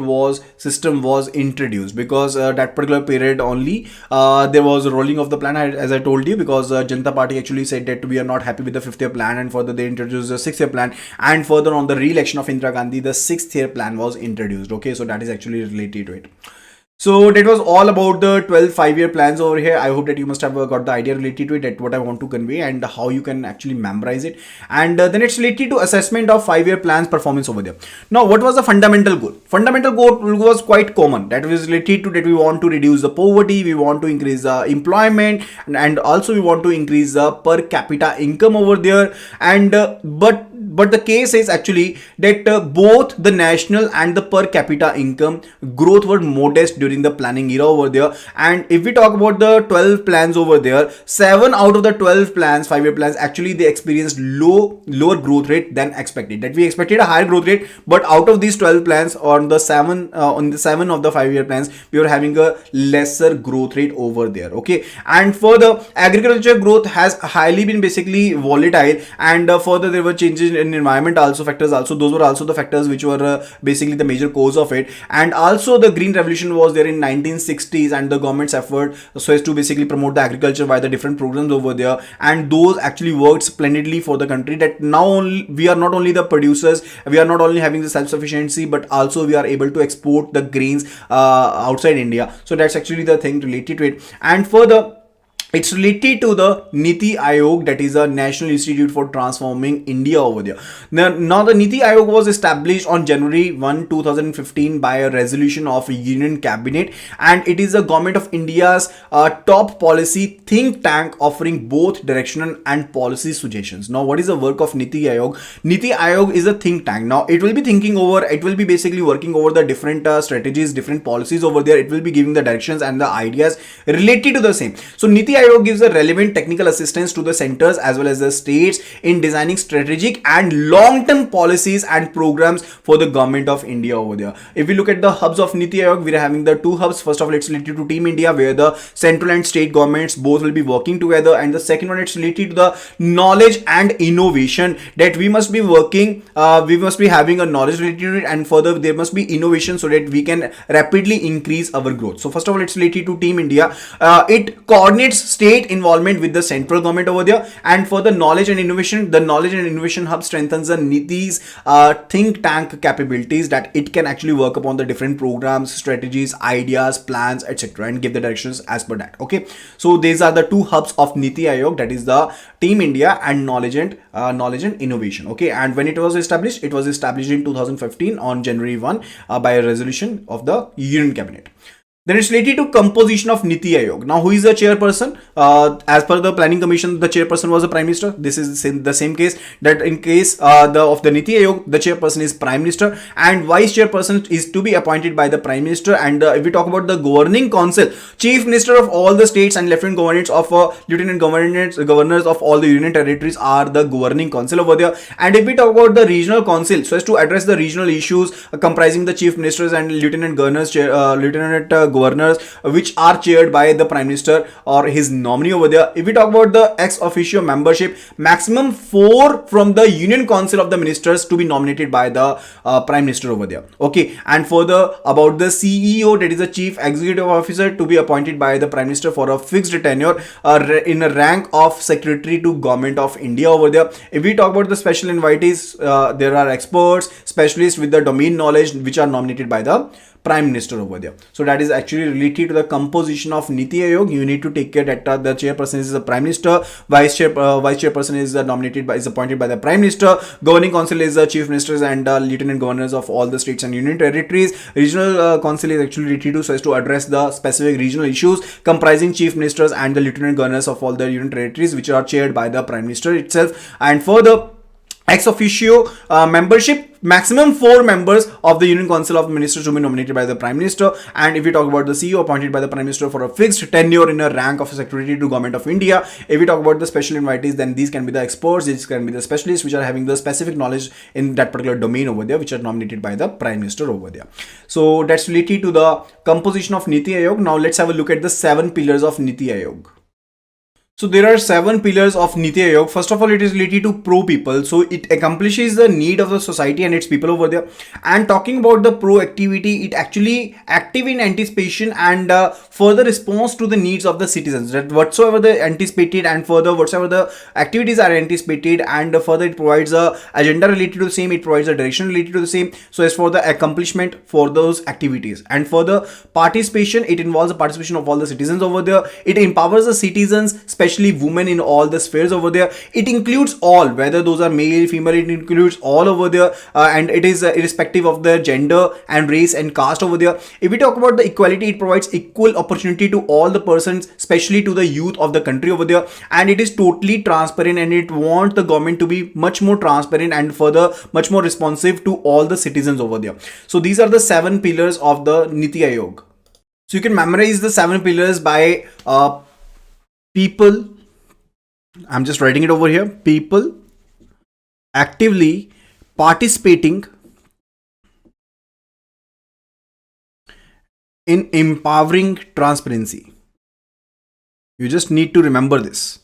system was introduced, because that particular period only there was a rolling of the plan, as I told you, because Janata Party actually said that we are not happy with the 5th year plan, and further they introduced the 6th year plan, and further on the re-election of Indira Gandhi the 6th year plan was introduced. Okay, so that is actually related to it. So that was all about the 12 5-year plans over here. I hope that you must have got the idea related to it, that what I want to convey and how you can actually memorize it. And then it's related to assessment of 5-year plans performance over there. Now, what was the fundamental goal? Fundamental goal was quite common. That was related to that we want to reduce the poverty, we want to increase the employment, and also we want to increase the per capita income over there. And but the case is actually that both the national and the per capita income growth were modest during during the planning era over there. And if we talk about the 12 plans over there, 7 out of the 12 plans, 5-year plans, actually they experienced lower growth rate than expected. That we expected a higher growth rate, but out of these 12 plans, on the 7 of the 5-year plans, we were having a lesser growth rate over there. Okay, and further, agriculture growth has highly been basically volatile, and further there were changes in environment also factors also. Those were also the factors which were basically the major cause of it. And also the green revolution was there in 1960s, and the government's effort so as to basically promote the agriculture by the different programs over there, and those actually worked splendidly for the country. That now we are not only the producers, we are not only having the self-sufficiency, but also we are able to export the grains outside India. So that's actually the thing related to it. And further, it's related to the NITI Aayog, that is a National Institute for Transforming India over there. Now the NITI Aayog was established on January 1, 2015 by a resolution of a Union Cabinet, and it is the Government of India's top policy think tank offering both directional and policy suggestions. Now what is the work of NITI Aayog? NITI Aayog is a think tank. Now it will be thinking over, it will be basically working over the different strategies, different policies over there. It will be giving the directions and the ideas related to the same. So NITI Aayog gives a relevant technical assistance to the centers as well as the states in designing strategic and long-term policies and programs for the Government of India over there. If we look at the hubs of NITI Aayog, we are having the two hubs. First of all, it's related to Team India, where the central and state governments both will be working together, and the second one, it's related to the knowledge and innovation, that we must be working, we must be having a knowledge related to it, and further there must be innovation so that we can rapidly increase our growth. So first of all, it's related to Team India. It coordinates state involvement with the central government over there. And for the knowledge and innovation, the knowledge and innovation hub strengthens the NITI's think tank capabilities, that it can actually work upon the different programs, strategies, ideas, plans, etc., and give the directions as per that. Okay, so these are the two hubs of NITI Aayog, that is the Team India and knowledge and innovation. Okay, and when it was established in 2015 on January 1 by a resolution of the Union Cabinet. Then it's related to composition of NITI Aayog. Now, who is the chairperson? As per the Planning Commission, the chairperson was the Prime Minister. This is the same case, that in case of the NITI Aayog, the chairperson is Prime Minister, and vice chairperson is to be appointed by the Prime Minister. And if we talk about the Governing Council, Chief Minister of all the states and Lieutenant Governors of governors of all the Union Territories are the Governing Council over there. And if we talk about the Regional Council, so as to address the regional issues, comprising the Chief Ministers and Lieutenant Governors, which are chaired by the Prime Minister or his nominee over there. If we talk about the ex officio membership, maximum 4 from the Union Council of the Ministers to be nominated by the Prime Minister over there. Okay, and further about the CEO, that is the Chief Executive Officer, to be appointed by the Prime Minister for a fixed tenure in a rank of Secretary to Government of India over there. If we talk about the special invitees, there are experts, specialists with the domain knowledge, which are nominated by the Prime Minister over there. So that is actually related to the composition of NITI Aayog. You need to take care that the chairperson is the Prime Minister, vice chairperson is appointed by the Prime Minister, Governing Council is the Chief Ministers and Lieutenant Governors of all the states and Union Territories. Regional Council is actually related to so as to address the specific regional issues, comprising Chief Ministers and the Lieutenant Governors of all the Union Territories, which are chaired by the Prime Minister itself. And further, ex officio membership, maximum 4 members of the Union Council of Ministers to be nominated by the Prime Minister. And if we talk about the CEO, appointed by the Prime Minister for a fixed tenure in a rank of a Secretary to Government of India. If we talk about the special invitees, then these can be the experts, these can be the specialists, which are having the specific knowledge in that particular domain over there, which are nominated by the Prime Minister over there. So that's related to the composition of NITI Aayog. Now let's have a look at the 7 pillars of NITI Aayog. So there are 7 pillars of NITI Aayog. First of all, it is related to pro people. So it accomplishes the need of the society and its people over there. And talking about the pro activity, it actually active in anticipation and further response to the needs of the citizens. That whatsoever the anticipated and further whatsoever the activities are anticipated, and further it provides a agenda related to the same. It provides a direction related to the same. So as for the accomplishment for those activities, and further participation, it involves the participation of all the citizens over there. It empowers the citizens, especially women, in all the spheres over there. It includes all, whether those are male, female, it includes all over there, and it is irrespective of their gender and race and caste over there. If we talk about the equality, it provides equal opportunity to all the persons, especially to the youth of the country over there. And it is totally transparent, and it wants the government to be much more transparent and further much more responsive to all the citizens over there. So these are the 7 pillars of the NITI Aayog. So you can memorize the 7 pillars by people. I'm just writing it over here. People actively participating in empowering transparency. You just need to remember this.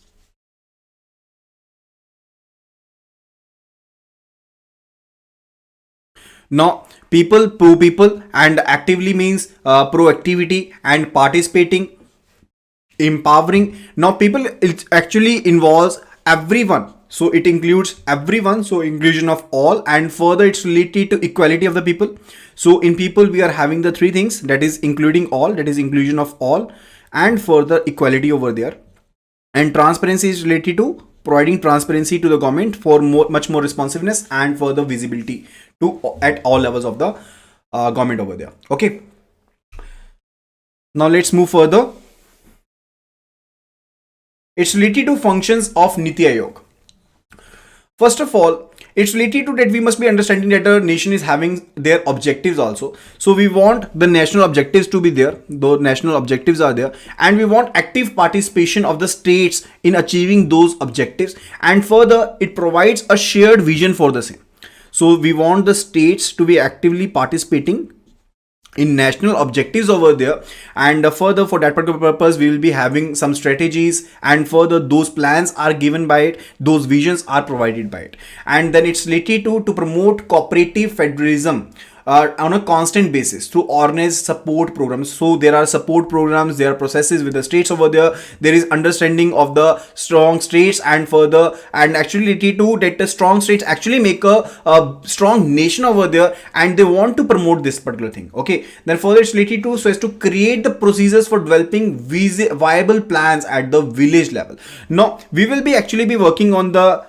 Now, people and actively means proactivity and participating, empowering. Now, people, it actually involves everyone. So it includes everyone. So inclusion of all, and further it's related to equality of the people. So in people we are having the three things, that is including all, that is inclusion of all, and further equality over there. And transparency is related to providing transparency to the government for much more responsiveness and further visibility to at all levels of the government over there. Okay, now let's move further. It's related to functions of NITI Aayog. First of all, it's related to that we must be understanding that a nation is having their objectives also. So we want the national objectives to be there, the national objectives are there, and we want active participation of the states in achieving those objectives, and further it provides a shared vision for the same. So we want the states to be actively participating in national objectives over there, and further for that particular purpose we will be having some strategies, and further those plans are given by it, those visions are provided by it. And then it's related to promote cooperative federalism on a constant basis through organized support programs. So there are support programs, there are processes with the states over there, there is understanding of the strong states, and further and actually related to that the strong states actually make a strong nation over there, and they want to promote this particular thing. Okay, then further it's related to so as to create the procedures for developing viable plans at the village level. Now we will be actually be working on the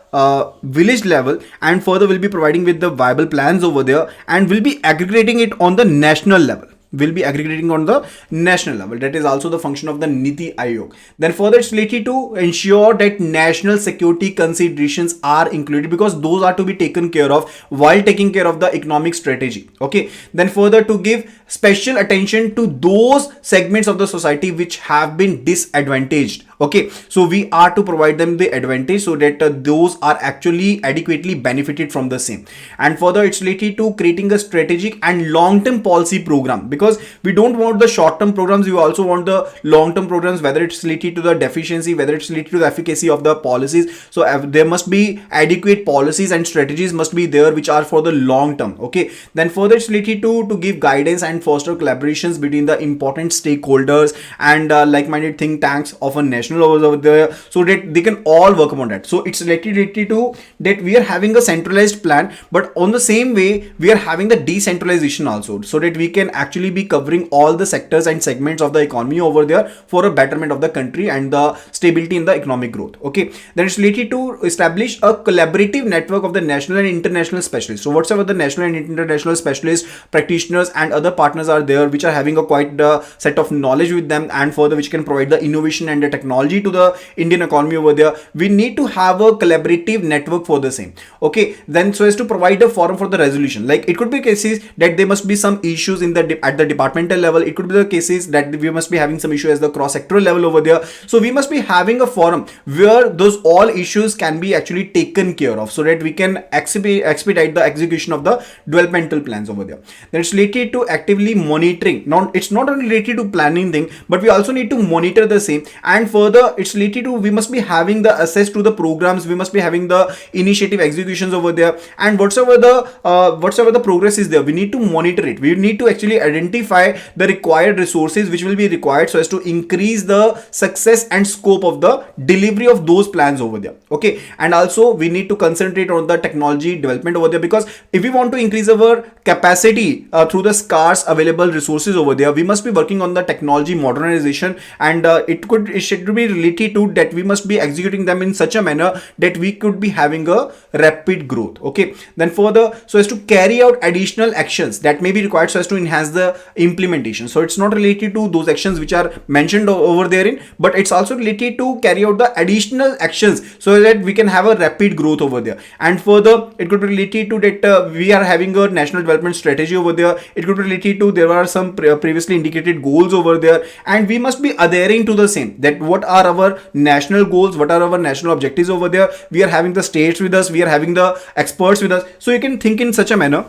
village level, and further will be providing with the viable plans over there, and will be aggregating it on the national level. Will be aggregating on the national level. That is also the function of the NITI Aayog. Then further it's related to ensure that national security considerations are included, because those are to be taken care of while taking care of the economic strategy. Okay, then further to give special attention to those segments of the society which have been disadvantaged. Okay, so we are to provide them the advantage so that those are actually adequately benefited from the same. And further it's related to creating a strategic and long-term policy program, because we don't want the short-term programs, we also want the long-term programs, whether it's related to the deficiency, whether it's related to the efficacy of the policies. So there must be adequate policies and strategies must be there which are for the long term. Okay, then further it's related to give guidance and foster collaborations between the important stakeholders and like-minded think tanks of a national over there, so that they can all work upon that. So it's related to that we are having a centralized plan, but on the same way we are having the decentralization also, so that we can actually be covering all the sectors and segments of the economy over there for a betterment of the country and the stability in the economic growth. Okay, then it's related to establish a collaborative network of the national and international specialists. So whatsoever the national and international specialists, practitioners and other partners are there, which are having a quite set of knowledge with them, and further which can provide the innovation and the technology to the Indian economy over there, we need to have a collaborative network for the same. Okay, then so as to provide a forum for the resolution. Like it could be cases that there must be some issues in the at the departmental level, it could be the cases that we must be having some issue as the cross sectoral level over there. So we must be having a forum where those all issues can be actually taken care of, so that we can expedite the execution of the developmental plans over there. Then it's related to actively monitoring. Now it's not only related to planning thing, but we also need to monitor the same. And further it's related to we must be having the access to the programs, we must be having the initiative executions over there, and whatsoever the progress is there, we need to monitor it. We need to actually identify the required resources which will be required so as to increase the success and scope of the delivery of those plans over there. Okay, and also we need to concentrate on the technology development over there, because if we want to increase our capacity through the scarce available resources over there, we must be working on the technology modernization, and it should be related to that we must be executing them in such a manner that we could be having a rapid growth. Okay, then further so as to carry out additional actions that may be required so as to enhance the implementation. So it's not related to those actions which are mentioned over therein, but it's also related to carry out the additional actions so that we can have a rapid growth over there. And further it could be related to that we are having a national development strategy over there, it could be related related to, there are some previously indicated goals over there, and we must be adhering to the same, that what are our national goals, what are our national objectives over there. We are having the states with us, we are having the experts with us. So you can think in such a manner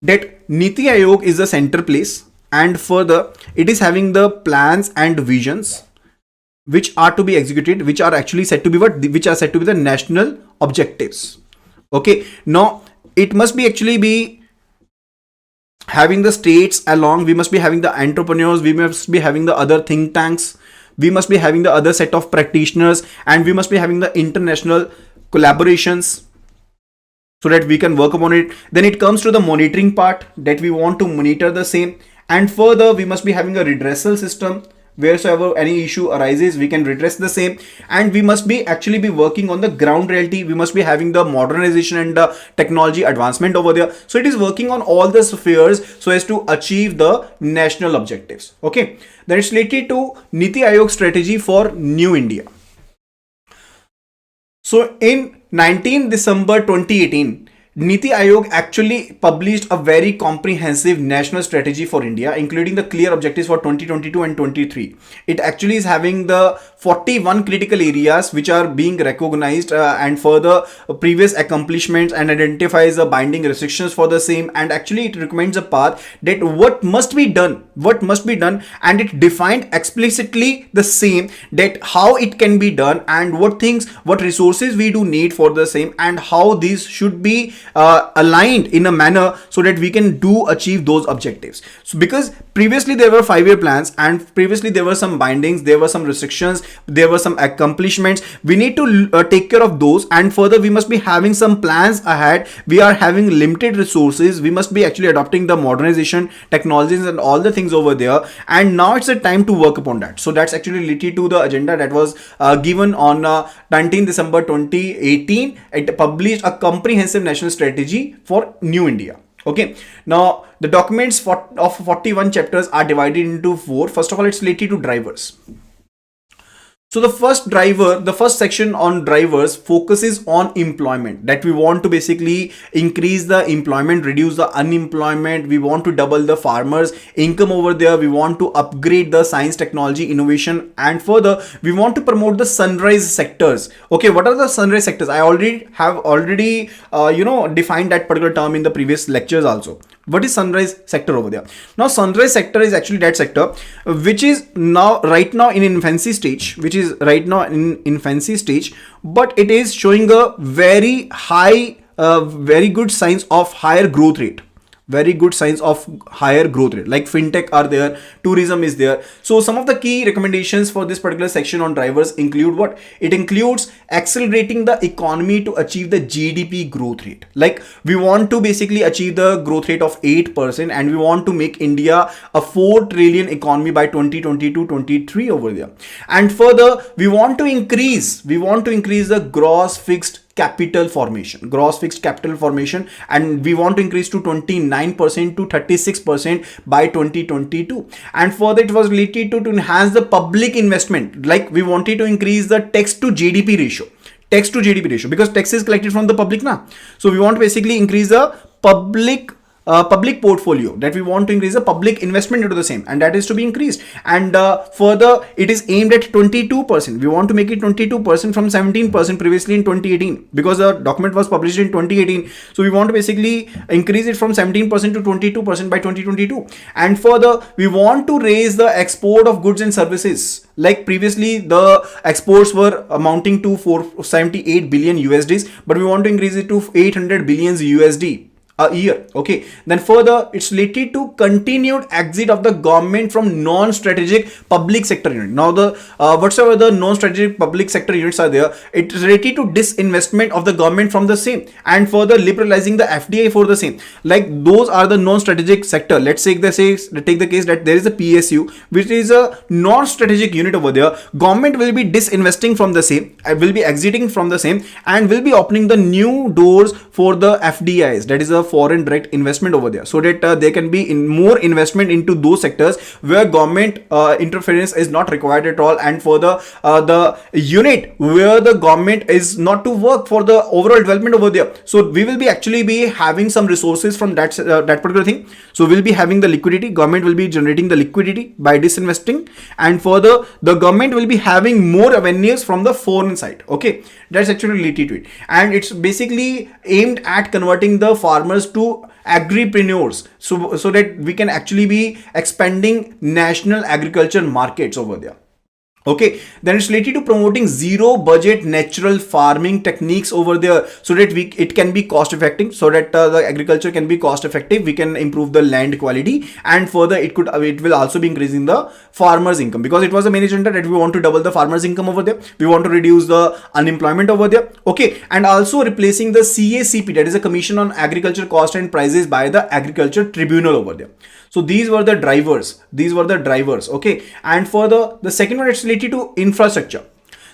that NITI Aayog is the center place, and further it is having the plans and visions which are to be executed, which are actually said to be what, which are said to be the national objectives. Okay, now it must be actually be having the states along, we must be having the entrepreneurs, we must be having the other think tanks, we must be having the other set of practitioners, and we must be having the international collaborations so that we can work upon it. Then it comes to the monitoring part, that we want to monitor the same, and further we must be having a redressal system. Wheresoever any issue arises, we can redress the same, and we must be actually be working on the ground reality. We must be having the modernization and the technology advancement over there. So it is working on all the spheres so as to achieve the national objectives. Okay, then it's related to NITI Aayog strategy for New India. So in 19 December 2018, NITI Aayog actually published a very comprehensive national strategy for India, including the clear objectives for 2022 and 23. It actually is having the 41 critical areas which are being recognized, and further previous accomplishments, and identifies the binding restrictions for the same, and actually it recommends a path that what must be done, and it defined explicitly the same, that how it can be done, and what things, what resources we do need for the same, and how these should be aligned in a manner so that we can do achieve those objectives. So because previously there were 5-year plans, and previously there were some bindings, there were some restrictions, there were some accomplishments, we need to take care of those, and further we must be having some plans ahead. We are having limited resources, we must be actually adopting the modernization technologies and all the things over there, and now it's the time to work upon that. So that's actually related to the agenda that was given on 19 December 2018. It published a comprehensive national strategy for New India. Okay, now the documents of 41 chapters are divided into 4. First of all, it's related to drivers. So the first section on drivers focuses on employment, that we want to basically increase the employment, reduce the unemployment, we want to double the farmers' income over there, we want to upgrade the science, technology, innovation, and further we want to promote the sunrise sectors. Okay, what are the sunrise sectors? I have already defined that particular term in the previous lectures also. What is sunrise sector over there? Now sunrise sector is actually that sector which is right now in infancy stage, but it is showing a very high, very good signs of higher growth rate. Like fintech are there, tourism is there. So some of the key recommendations for this particular section on drivers include what? It includes accelerating the economy to achieve the GDP growth rate. Like we want to basically achieve the growth rate of 8%, and we want to make India a 4 trillion economy by 2022-23 over there. And further we want to increase the gross fixed capital formation, and we want to increase to 29% to 36% by 2022. And further it was related to enhance the public investment, like we wanted to increase the tax to GDP ratio, because tax is collected from the public now. So we want to basically increase the public portfolio, that we want to increase the public investment into the same, and that is to be increased. And further it is aimed at 22%. We want to make it 22% from 17% previously in 2018, because the document was published in 2018. So we want to basically increase it from 17% to 22% by 2022. And further we want to raise the export of goods and services. Like previously the exports were amounting to 478 billion USDs, but we want to increase it to 800 billions USD a year. Okay, then further it's related to continued exit of the government from non-strategic public sector unit. Now the whatsoever the non-strategic public sector units are there, it is related to disinvestment of the government from the same, and further liberalizing the FDI for the same. Like those are the non-strategic sector. Let's take the case that there is a PSU, which is a non-strategic unit over there. Government will be disinvesting from the same, will be exiting from the same, and will be opening the new doors for the FDIs, that is a foreign direct investment over there, so that there can be more investment into those sectors where government interference is not required at all, and for the unit where the government is not to work for the overall development over there. So we will be actually be having some resources from that particular thing. So we'll be having the liquidity, government will be generating the liquidity by disinvesting, and further the government will be having more revenues from the foreign side. Okay, that's actually related to it, and it's basically aimed at converting the farmers to agripreneurs, so that we can actually be expanding national agriculture markets over there. Okay, then it's related to promoting zero budget natural farming techniques over there, so that it can be cost effective, so that the agriculture can be cost effective, we can improve the land quality, and further it will also be increasing the farmers income, because it was a main agenda that we want to double the farmers income over there, we want to reduce the unemployment over there. Okay, and also replacing the CACP, that is a Commission on Agriculture Cost and Prices, by the Agriculture Tribunal over there. So these were the drivers. Okay, and further the second one, it's related to infrastructure.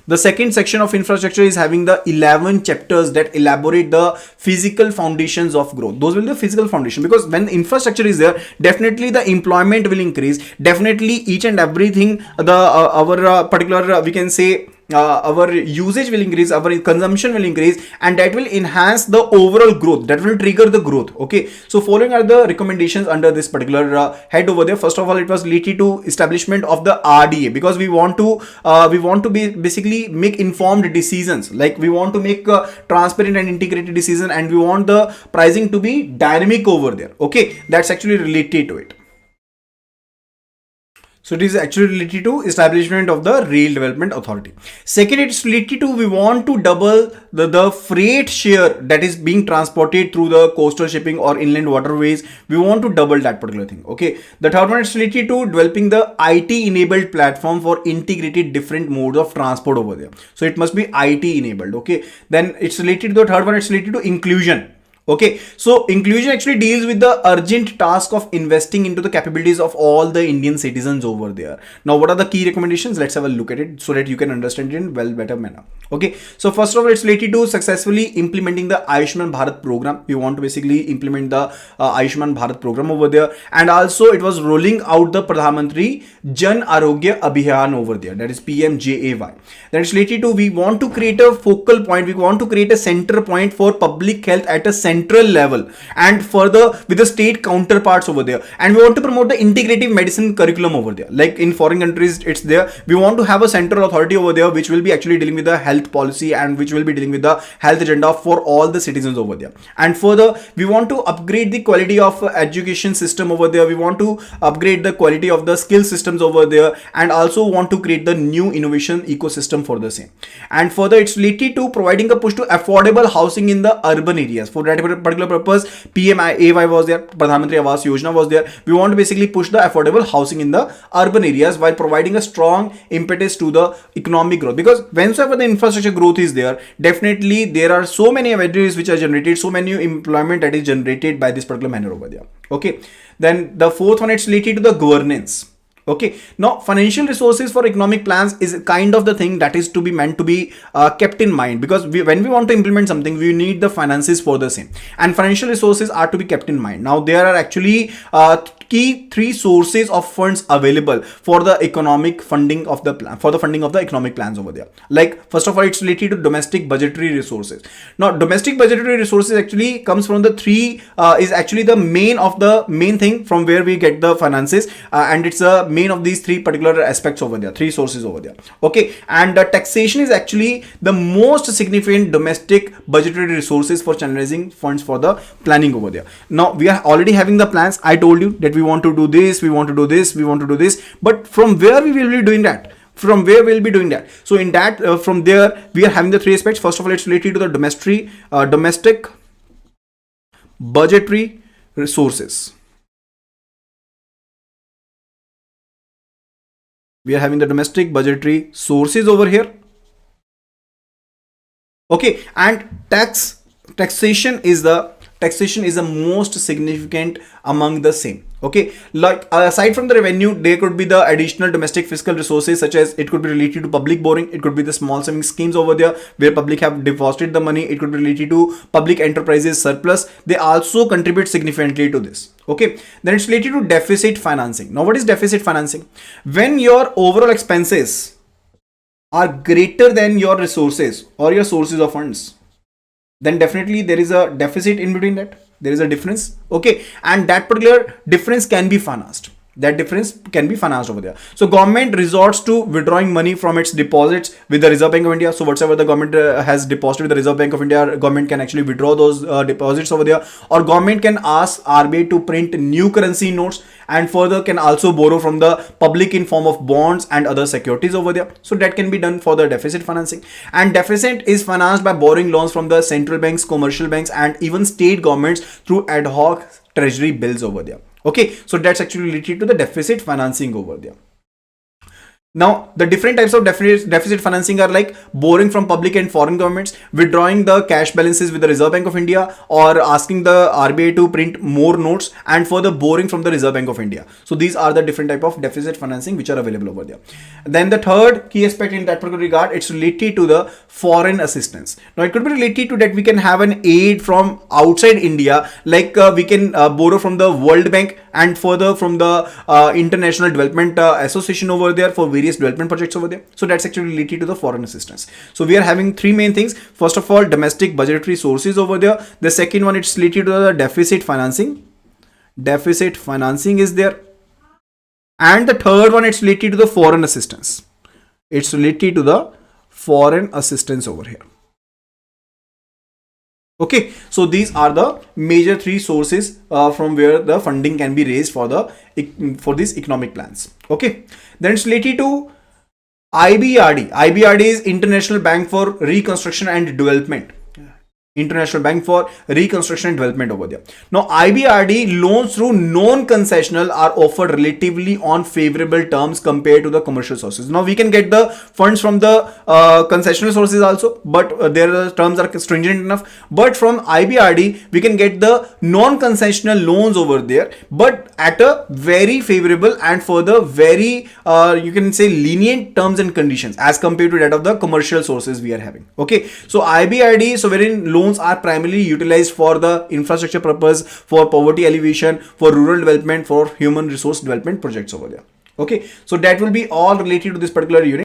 The second section of infrastructure is having the 11 chapters that elaborate the physical foundations of growth. Those will be the physical foundation, because when infrastructure is there, definitely the employment will increase, definitely each and everything, our particular we can say our usage will increase, our consumption will increase, and that will enhance the overall growth, that will trigger the growth. Okay, so following are the recommendations under this particular head over there. First of all, it was related to establishment of the RDA, because we want to be basically make informed decisions, like we want to make transparent and integrated decision, and we want the pricing to be dynamic over there. Okay, that's actually related to it. So it is actually related to establishment of the Rail Development Authority. Second, it's related to we want to double the freight share that is being transported through the coastal shipping or inland waterways. We want to double that particular thing. Okay. The third one is related to developing the IT enabled platform for integrated different modes of transport over there. So it must be IT enabled. Okay. Then it's related to the third one. It's related to inclusion. Okay, so inclusion actually deals with the urgent task of investing into the capabilities of all the Indian citizens over there. Now, what are the key recommendations? Let's have a look at it so that you can understand it in better manner. Okay, so first of all, it's related to successfully implementing the Ayushman Bharat program. We want to basically implement the Ayushman Bharat program over there, and also it was rolling out the Pradhan Mantri Jan Arogya Abhiyan over there, that is PMJAY. Then it's related to we want to create a focal point, we want to create a center point for public health at a central level, and further with the state counterparts over there, and we want to promote the integrative medicine curriculum over there, like in foreign countries it's there. We want to have a central authority over there which will be actually dealing with the health policy, and which will be dealing with the health agenda for all the citizens over there. And further, we want to upgrade the quality of education system over there, we want to upgrade the quality of the skill systems over there, and also want to create the new innovation ecosystem for the same. And further, it's related to providing a push to affordable housing in the urban areas. For that particular purpose, PMAY was there, Pradhan Mantri Awas Yojana was there. We want to basically push the affordable housing in the urban areas while providing a strong impetus to the economic growth, because whenever the infrastructure growth is there, definitely there are so many avenues which are generated, so many employment that is generated by this particular manner over there. Okay, then the fourth one, it's related to the governance. Okay, now financial resources for economic plans is kind of the thing that is to be meant to be kept in mind, because when we want to implement something, we need the finances for the same, and financial resources are to be kept in mind. Now there are actually key three sources of funds available for the economic funding of the plan, for the funding of the economic plans over there. Like first of all, it's related to domestic budgetary resources. Now domestic budgetary resources actually comes from the three is actually the main thing from where we get the finances, and it's a main of these three particular aspects over there, three sources over there. Okay, and the taxation is actually the most significant domestic budgetary resources for channelizing funds for the planning over there. Now we are already having the plans. I told you that we want to do this, we want to do this, we want to do this, but from where we will be doing that? From where we'll be doing that? So in that, from there, we are having the three aspects. First of all, it's related to the domestic budgetary resources. We are having the domestic budgetary sources over here. Okay, and taxation is the taxation is the most significant among the same. Okay, like aside from the revenue, there could be the additional domestic fiscal resources, such as it could be related to public borrowing, it could be the small saving schemes over there where public have deposited the money, it could be related to public enterprises surplus. They also contribute significantly to this. Okay, then it's related to deficit financing. Now, what is deficit financing? When your overall expenses are greater than your resources or your sources of funds, then definitely there is a deficit in between that. There is a difference. Okay, and that particular difference can be financed. That difference can be financed over there. So government resorts to withdrawing money from its deposits with the Reserve Bank of India. So whatever the government has deposited with the Reserve Bank of India, government can actually withdraw those deposits over there, or government can ask RBI to print new currency notes, and further can also borrow from the public in form of bonds and other securities over there. So that can be done for the deficit financing. And deficit is financed by borrowing loans from the central banks, commercial banks, and even state governments through ad hoc treasury bills over there. Okay, so that's actually related to the deficit financing over there. Now, the different types of deficit financing are like borrowing from public and foreign governments, withdrawing the cash balances with the Reserve Bank of India, or asking the RBI to print more notes, and further borrowing from the Reserve Bank of India. So these are the different type of deficit financing which are available over there. Then the third key aspect in that particular regard, it's related to the foreign assistance. Now, it could be related to that we can have an aid from outside India, like we can borrow from the World Bank and further from the International Development Association over there for various development projects over there. So that's actually related to the foreign assistance. So we are having three main things. First of all, domestic budgetary sources over there. The second one, it's related to the deficit financing. Deficit financing is there. And the third one, it's related to the foreign assistance. It's related to the foreign assistance over here. Okay, so these are the major three sources from where the funding can be raised for these economic plans. Okay, then it's related to IBRD. IBRD is International Bank for Reconstruction and Development. International Bank for Reconstruction and Development over there. Now, IBRD loans through non-concessional are offered relatively on favorable terms compared to the commercial sources. Now, we can get the funds from the concessional sources also, but their terms are stringent enough. But from IBRD, we can get the non-concessional loans over there, but at a very favorable and further very, you can say, lenient terms and conditions as compared to that of the commercial sources we are having. Okay, so IBRD, so wherein loans are primarily utilized for the infrastructure purpose, for poverty alleviation, for rural development, for human resource development projects over there. Okay, so that will be all related to this particular unit.